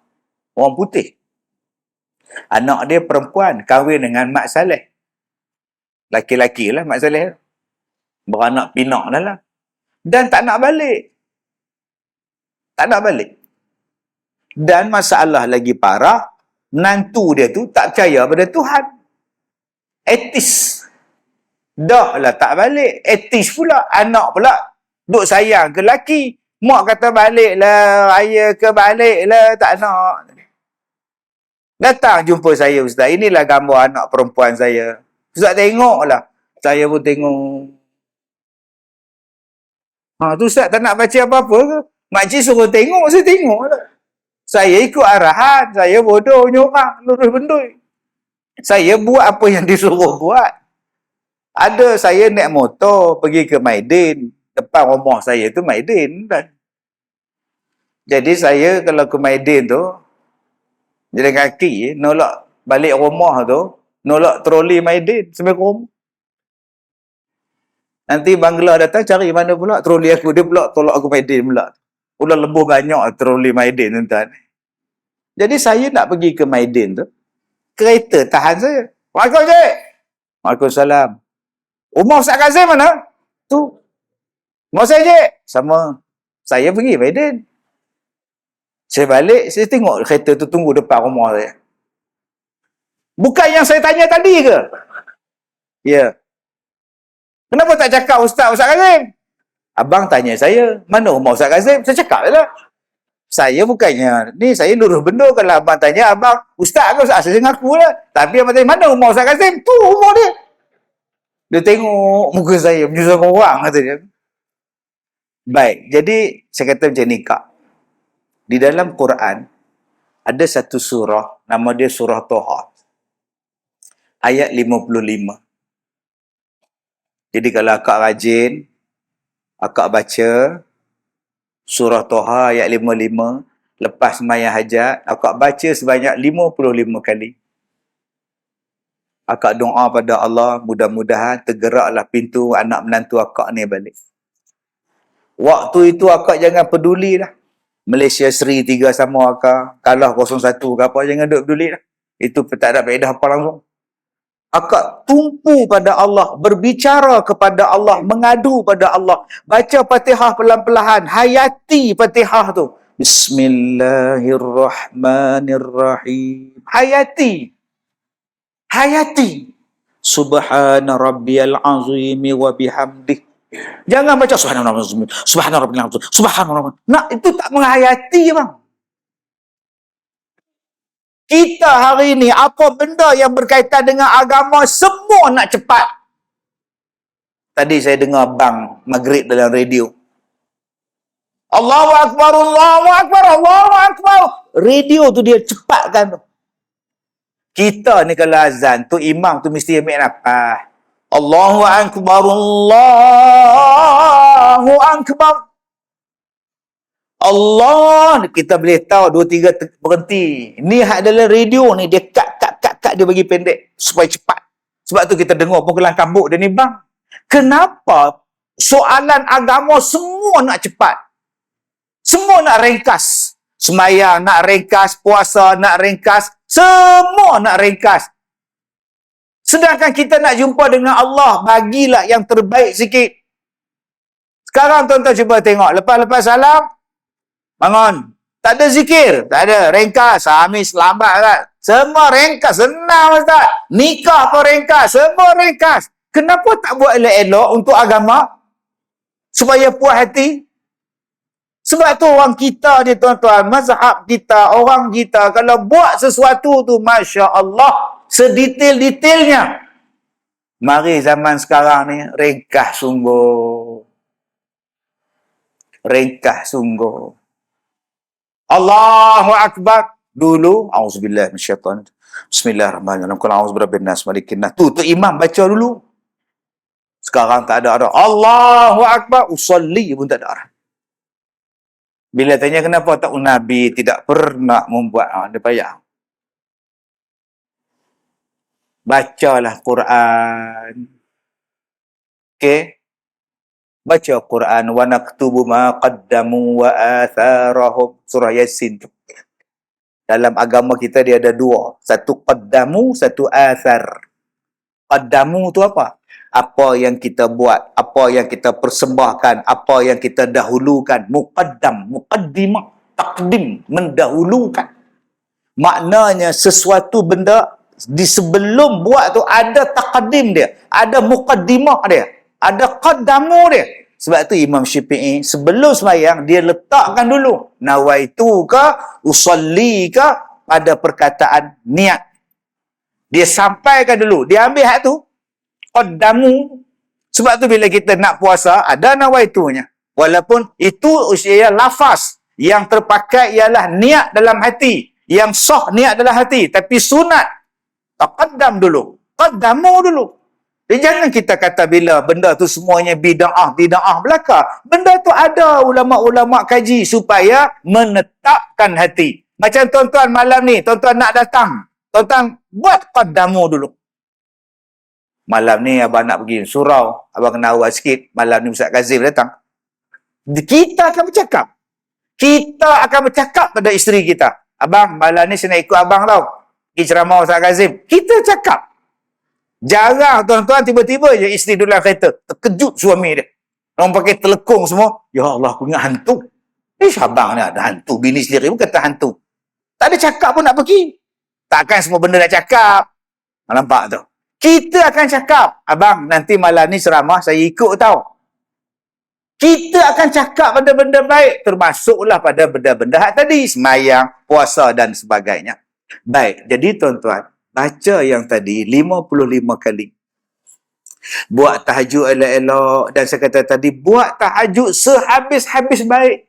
putih. Anak dia perempuan, kahwin dengan Mak Saleh. Laki-laki lah Mak Saleh. Beranak pinak dah lah. Dan tak nak balik. Tak nak balik. Dan masalah lagi parah, menantu dia tu tak percaya pada Tuhan. Etis. Dah lah tak balik. Etis pula. Anak pula duk sayang ke laki. Mak kata balik lah. Ayah ke balik lah. Tak nak. Datang jumpa saya, Ustaz. Inilah gambar anak perempuan saya. Ustaz tengoklah. Saya pun tengok. Tu Ustaz tak nak baca apa-apa ke? Makcik suruh tengok, saya tengok lah. Saya ikut arahan. Saya bodoh, nyorak, lurus bendui. Saya buat apa yang disuruh buat. Ada saya naik motor pergi ke Maidin. Depan rumah saya tu Maidin. Jadi saya kalau ke Maidin tu, jalan kaki, nolak balik rumah tu, nolak troli Maidin sampai ke rumah. Nanti Bangla datang cari mana pula troli aku, dia pula tolak aku Maidin pula. Udah lebih banyak troli Maidin tuan-tuan. Jadi saya nak pergi ke Maidin tu, kereta tahan saya. Waalaikumsalam, Cik. Waalaikumsalam. Rumah Ustaz Kazim mana? Tu. Rumah saya, Cik. Sama. Saya pergi Maidin. Saya balik, saya tengok kereta tu tunggu depan rumah saya. Bukan yang saya tanya tadi ke? Ya. Kenapa tak cakap Ustaz Kazim? Abang tanya saya, mana rumah Ustaz Kazim? Saya cakap je lah. Saya bukannya, ni saya lurus benda. Kalau abang tanya, abang Ustaz ke Ustaz? Saya ngaku lah. Tapi abang tanya, mana rumah Ustaz Kazim? Tu rumah dia. Dia tengok muka saya, menyusahkan orang kata dia. Baik, jadi saya kata macam ni, Kak. Di dalam Quran, ada satu surah, nama dia surah Toha. Ayat 55. Jadi kalau akak rajin, Akak baca surah Toha ayat 55. Lepas sembahyang hajat, akak baca sebanyak 55 kali. Akak doa pada Allah, mudah-mudahan tergeraklah pintu anak menantu akak ni balik. Waktu itu akak jangan pedulilah. Malaysia Seri 3 sama akak, kalah 0-1 ke apa, jangan duk peduli lah. Itu tak ada faedah apa langsung. Akak tumpu pada Allah, berbicara kepada Allah, mengadu pada Allah. Baca Fatihah pelan-pelan, hayati Fatihah tu. Bismillahirrahmanirrahim. Hayati. Hayati. Subhana rabbiyal azimi wa bihamdih. Jangan baca subhana rabbiyal azim, subhana rabbiyal azim, subhana rabbiyal. Nah, itu tak menghayati, bang. Kita hari ini, apa benda yang berkaitan dengan agama, semua nak cepat. Tadi saya dengar bang Maghrib dalam radio. Allahu Akbar, Allahu Akbar, Allahu Akbar. Radio tu dia cepatkan tu. Kita ni kalau azan tu, imam tu mesti ambil nafas. Allahu Akbar, Allahu Akbar. Allah, kita boleh tahu 2-3 berhenti. Ni hak dalam radio ni, dia kat dia bagi pendek supaya cepat. Sebab tu kita dengar pun kelang kabut dia ni, bang. Kenapa soalan agama semua nak cepat? Semua nak ringkas. Sembahyang nak ringkas, puasa nak ringkas, semua nak ringkas. Sedangkan kita nak jumpa dengan Allah, bagilah yang terbaik sikit. Sekarang tuan-tuan cuba tengok, lepas-lepas salam, bangun. Tak ada zikir. Tak ada. Ringkas. Hamis lambat kan. Semua ringkas. Senang, Ustaz. Nikah pun ringkas. Semua ringkas. Kenapa tak buat elok-elok untuk agama? Supaya puas hati? Sebab tu orang kita ni, tuan-tuan, mazhab kita, orang kita, kalau buat sesuatu tu, Masya Allah, sedetail-detailnya. Mari zaman sekarang ni, ringkas sungguh. Ringkas sungguh. Allahu Akbar. Dulu, auzubillah minasyaitan. Bismillahirrahmanirrahim. Qul a'udzu birabbin nas, malikin nas. Tu imam baca dulu. Sekarang tak ada. Allahu Akbar, usolli pun tak ada. Bila tanya kenapa tak Nabi tidak pernah membuat, dia payah. Bacalah Quran. Okey? Baca Quran, wa naktubu ma qaddamu wa atharahum, surah Yasin tu. Dalam agama kita dia ada 2, satu qaddamu, satu athar. Qaddamu tu apa? Apa yang kita buat, apa yang kita persembahkan, apa yang kita dahulukan. Muqaddam, muqaddimah, takdim, mendahulukan. Maknanya sesuatu benda di sebelum buat tu ada taqdim dia, ada muqaddimah dia, ada qaddamu dia. Sebab tu Imam Syafi'i sebelum sembahyang dia letakkan dulu nawaitu ke, usalli ke, pada perkataan niat. Dia sampaikan dulu, dia ambil hak tu qaddamu. Sebab tu bila kita nak puasa ada nawaitunya. Walaupun itu usia lafaz, yang terpakai ialah niat dalam hati, yang sah niat dalam hati, tapi sunat taqaddam dulu, qaddamu dulu. Jangan kita kata bila benda tu semuanya bida'ah belaka. Benda tu ada ulama-ulama kaji supaya menetapkan hati. Macam tuan-tuan malam ni, tuan-tuan nak datang, tuan-tuan buat qaddamu dulu. Malam ni abang nak pergi surau, abang kena awal sikit, malam ni Ustaz Kazim datang. Kita akan bercakap. Kita akan bercakap pada isteri kita. Abang, malam ni saya nak ikut abang tau. Pergi ceramah Ustaz Kazim. Kita cakap. Jarang tuan-tuan tiba-tiba je isteri duduk dalam kereta. Terkejut suami dia. Orang pakai telekung semua. Ya Allah, aku ingat hantu. Abang ni ada hantu. Bini sendiri pun kata hantu. Tak ada cakap pun nak pergi. Takkan semua benda nak cakap. Nampak tu? Kita akan cakap. Abang, nanti malam ni ceramah saya ikut tau. Kita akan cakap pada benda baik. Termasuklah pada benda-benda hak tadi. Semayang, puasa dan sebagainya. Baik, jadi tuan-tuan, baca yang tadi 55 kali. Buat tahajud elok-elok. Dan saya kata tadi, buat tahajud sehabis-habis baik.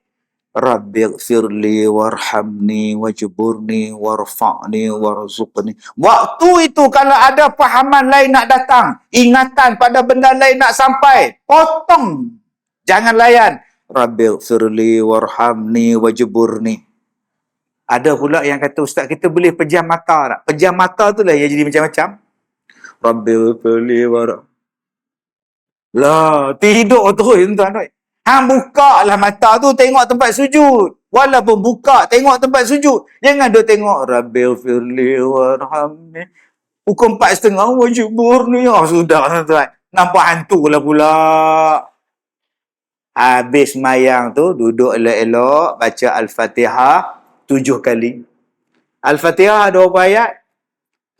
Rabbighfirli warhamni wajburni warfa'ni warzuqni. Waktu itu kalau ada fahaman lain nak datang, ingatan pada benda lain nak sampai, potong. Jangan layan. Rabbighfirli warhamni wajburni. Ada pula yang kata, ustaz kita boleh pejam mata tak? Pejam mata tu lah yang jadi macam-macam. Rabbighfirli warhamni. Lah, tidur terus tuan-tuan. Hang buka lah mata tu, tengok tempat sujud. Walaupun buka, tengok tempat sujud. Jangan duk tengok Rabbighfirli warhamni. Pukul 4:30 wajibur ni. Oh, sudah tuan-tuan. Nampak hantu lah pula. Habis mayang tu, duduk elok-elok, baca Al-Fatihah 7 kali. Al-Fatihah ada berapa ayat?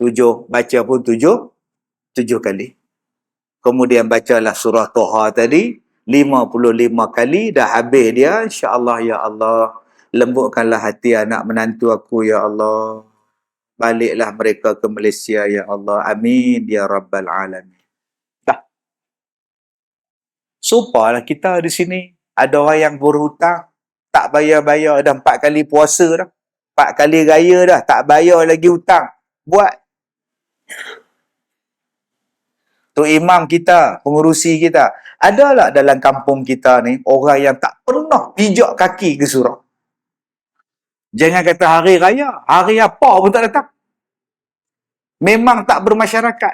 7. Baca pun 7 kali. Kemudian bacalah surah Toha tadi 55 kali, dah habis dia. InsyaAllah ya Allah, lembutkanlah hati anak menantu aku ya Allah. Baliklah mereka ke Malaysia ya Allah. Amin ya Rabbal Alamin. Dah. Supalah kita di sini. Ada orang yang berhutang, tak bayar-bayar dah 4 kali puasa dah. 4 kali raya dah, tak bayar lagi hutang. Buat. Tu imam kita, pengurusi kita. Adalah dalam kampung kita ni, orang yang tak pernah pijak kaki ke surau. Jangan kata hari raya, hari apa pun tak datang. Memang tak bermasyarakat.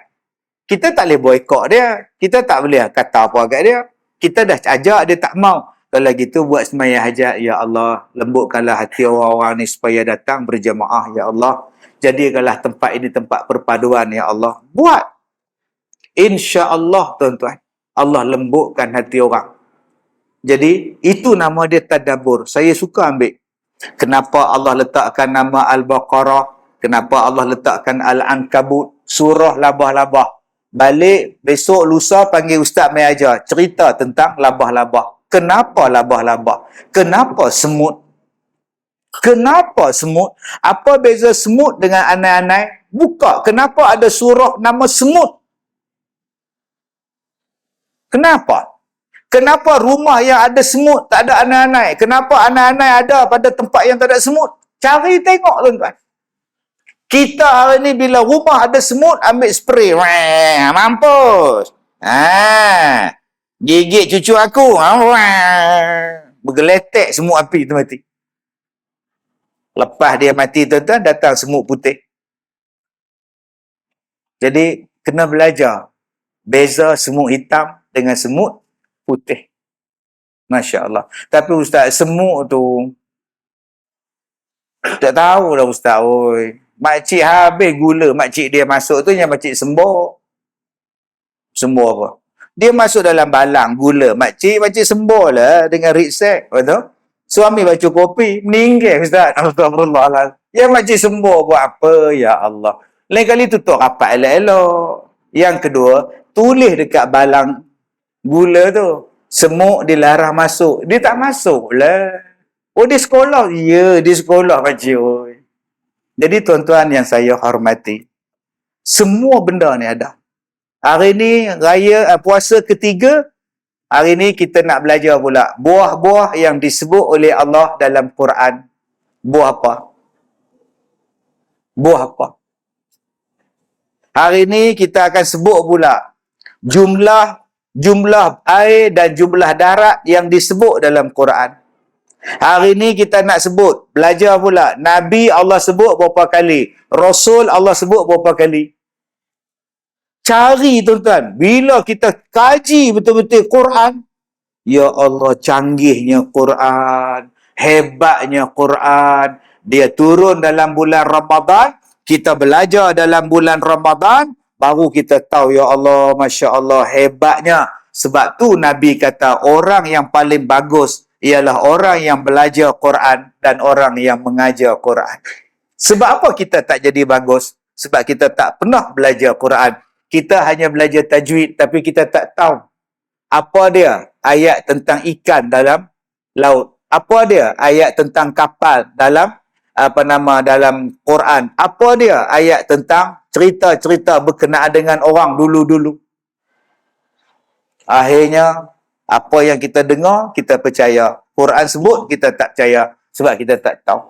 Kita tak boleh boykot dia. Kita tak boleh kata apa kat dia. Kita dah ajak, dia tak mau. Kalau gitu buat sembahyang hajat, ya Allah, lembutkanlah hati orang-orang ni supaya datang berjamaah, ya Allah. Jadikanlah tempat ini tempat perpaduan, ya Allah. Buat. InsyaAllah tuan-tuan, Allah lembutkan hati orang. Jadi itu nama dia tadabbur. Saya suka ambil. Kenapa Allah letakkan nama Al-Baqarah? Kenapa Allah letakkan Al-Ankabut? Surah labah-labah. Balik besok lusa panggil ustaz mai ajar cerita tentang labah-labah. Kenapa labah-labah? Kenapa semut? Kenapa semut? Apa beza semut dengan anai-anai? Buka. Kenapa ada surah nama semut? Kenapa? Kenapa rumah yang ada semut tak ada anai-anai? Kenapa anai-anai ada pada tempat yang tak ada semut? Cari tengok tuan-tuan. Kita hari ni bila rumah ada semut, ambil spray. Wah, mampus. Gigit cucu aku. Wah, bergeletek semut api tu mati. Lepas dia mati tuan-tuan, datang semut putih. Jadi, kena belajar. Beza semut hitam dengan semut putih. Masya Allah. Tapi ustaz, semut tu tak tahu lah ustaz. Oi. Makcik habis gula. Makcik dia masuk tu yang makcik sembuh. Sembuh apa? Dia masuk dalam balang gula. Makcik sembuh lah dengan ritsek. Betul? Suami baca kopi. Meninggal ustaz. Astagfirullahaladzim. Ya makcik sembuh buat apa? Ya Allah. Lain kali tutup rapat elok-elok. Yang kedua, tulis dekat balang gula tu. Semut dilarang masuk. Dia tak masuk lah. Oh, di sekolah. Ya, di sekolah makcik. Jadi tuan-tuan yang saya hormati, semua benda ni ada. Hari ni raya puasa ketiga, hari ni kita nak belajar pula buah-buah yang disebut oleh Allah dalam Quran. Buah apa? Buah apa? Hari ni kita akan sebut pula jumlah air dan jumlah darat yang disebut dalam Quran. Hari ni kita nak sebut, belajar pula, Nabi Allah sebut berapa kali, Rasul Allah sebut berapa kali. Cari tuan-tuan, bila kita kaji betul-betul Quran, ya Allah, canggihnya Quran, hebatnya Quran. Dia turun dalam bulan Ramadan, kita belajar dalam bulan Ramadan, baru kita tahu, ya Allah, Masya Allah, hebatnya. Sebab tu Nabi kata, orang yang paling bagus ialah orang yang belajar Quran dan orang yang mengajar Quran. Sebab apa kita tak jadi bagus? Sebab kita tak pernah belajar Quran. Kita hanya belajar tajwid, tapi kita tak tahu apa dia ayat tentang ikan dalam laut. Apa dia ayat tentang kapal dalam dalam Quran. Apa dia ayat tentang cerita-cerita berkenaan dengan orang dulu-dulu. Akhirnya apa yang kita dengar, kita percaya. Quran sebut, kita tak percaya. Sebab kita tak tahu.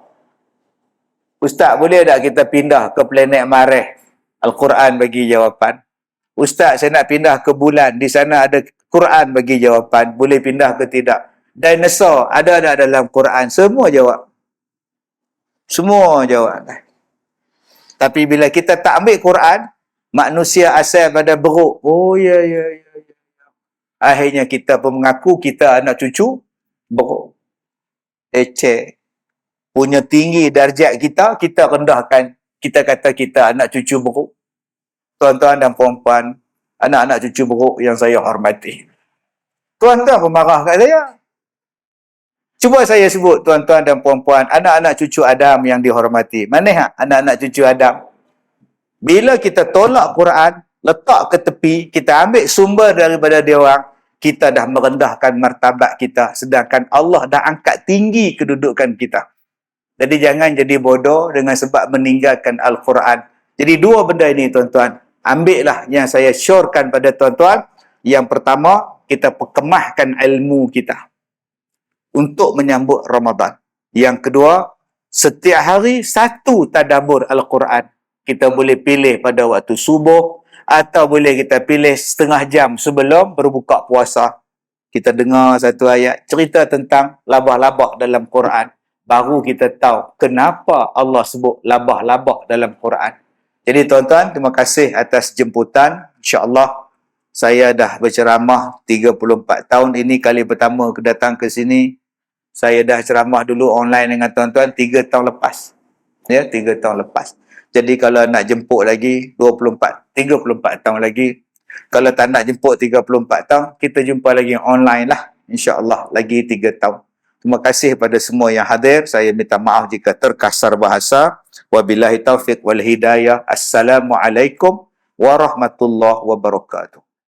Ustaz, boleh tak kita pindah ke planet Marikh? Al-Quran bagi jawapan. Ustaz, saya nak pindah ke bulan. Di sana ada Quran bagi jawapan. Boleh pindah ke tidak? Dinosaur ada dalam Quran. Semua jawab. Semua jawab. Tapi bila kita tak ambil Quran, manusia asal pada beruk. Oh, ya. Akhirnya kita pun mengaku kita anak cucu beruk. Ecek. Punya tinggi darjat kita, kita rendahkan. Kita kata kita anak cucu beruk. Tuan-tuan dan puan-puan, anak-anak cucu beruk yang saya hormati. Tuan-tuan pun marah kat saya. Cuba saya sebut tuan-tuan dan puan-puan, anak-anak cucu Adam yang dihormati. Mana anak-anak cucu Adam? Bila kita tolak Quran, letak ke tepi, kita ambil sumber daripada dia orang, kita dah merendahkan martabat kita. Sedangkan Allah dah angkat tinggi kedudukan kita. Jadi jangan jadi bodoh dengan sebab meninggalkan Al-Quran. Jadi dua benda ini tuan-tuan. Ambillah yang saya syorkan pada tuan-tuan. Yang pertama, kita perkemahkan ilmu kita untuk menyambut Ramadan. Yang kedua, setiap hari satu tadabbur Al-Quran. Kita boleh pilih pada waktu subuh atau boleh kita pilih setengah jam sebelum berbuka puasa. Kita dengar satu ayat cerita tentang labah-labah dalam Quran. Baru kita tahu kenapa Allah sebut labah-labah dalam Quran. Jadi tuan-tuan, terima kasih atas jemputan. InsyaAllah saya dah berceramah 34 tahun ini kali pertama datang ke sini. Saya dah ceramah dulu online dengan tuan-tuan 3 tahun lepas. Ya, 3 tahun lepas. Jadi kalau nak jemput lagi 34 tahun lagi. Kalau tak nak jemput 34 tahun, kita jumpa lagi online lah. InsyaAllah lagi 3 tahun. Terima kasih kepada semua yang hadir. Saya minta maaf jika terkasar bahasa. Wabillahi taufiq wal hidayah. Assalamualaikum warahmatullahi wabarakatuh.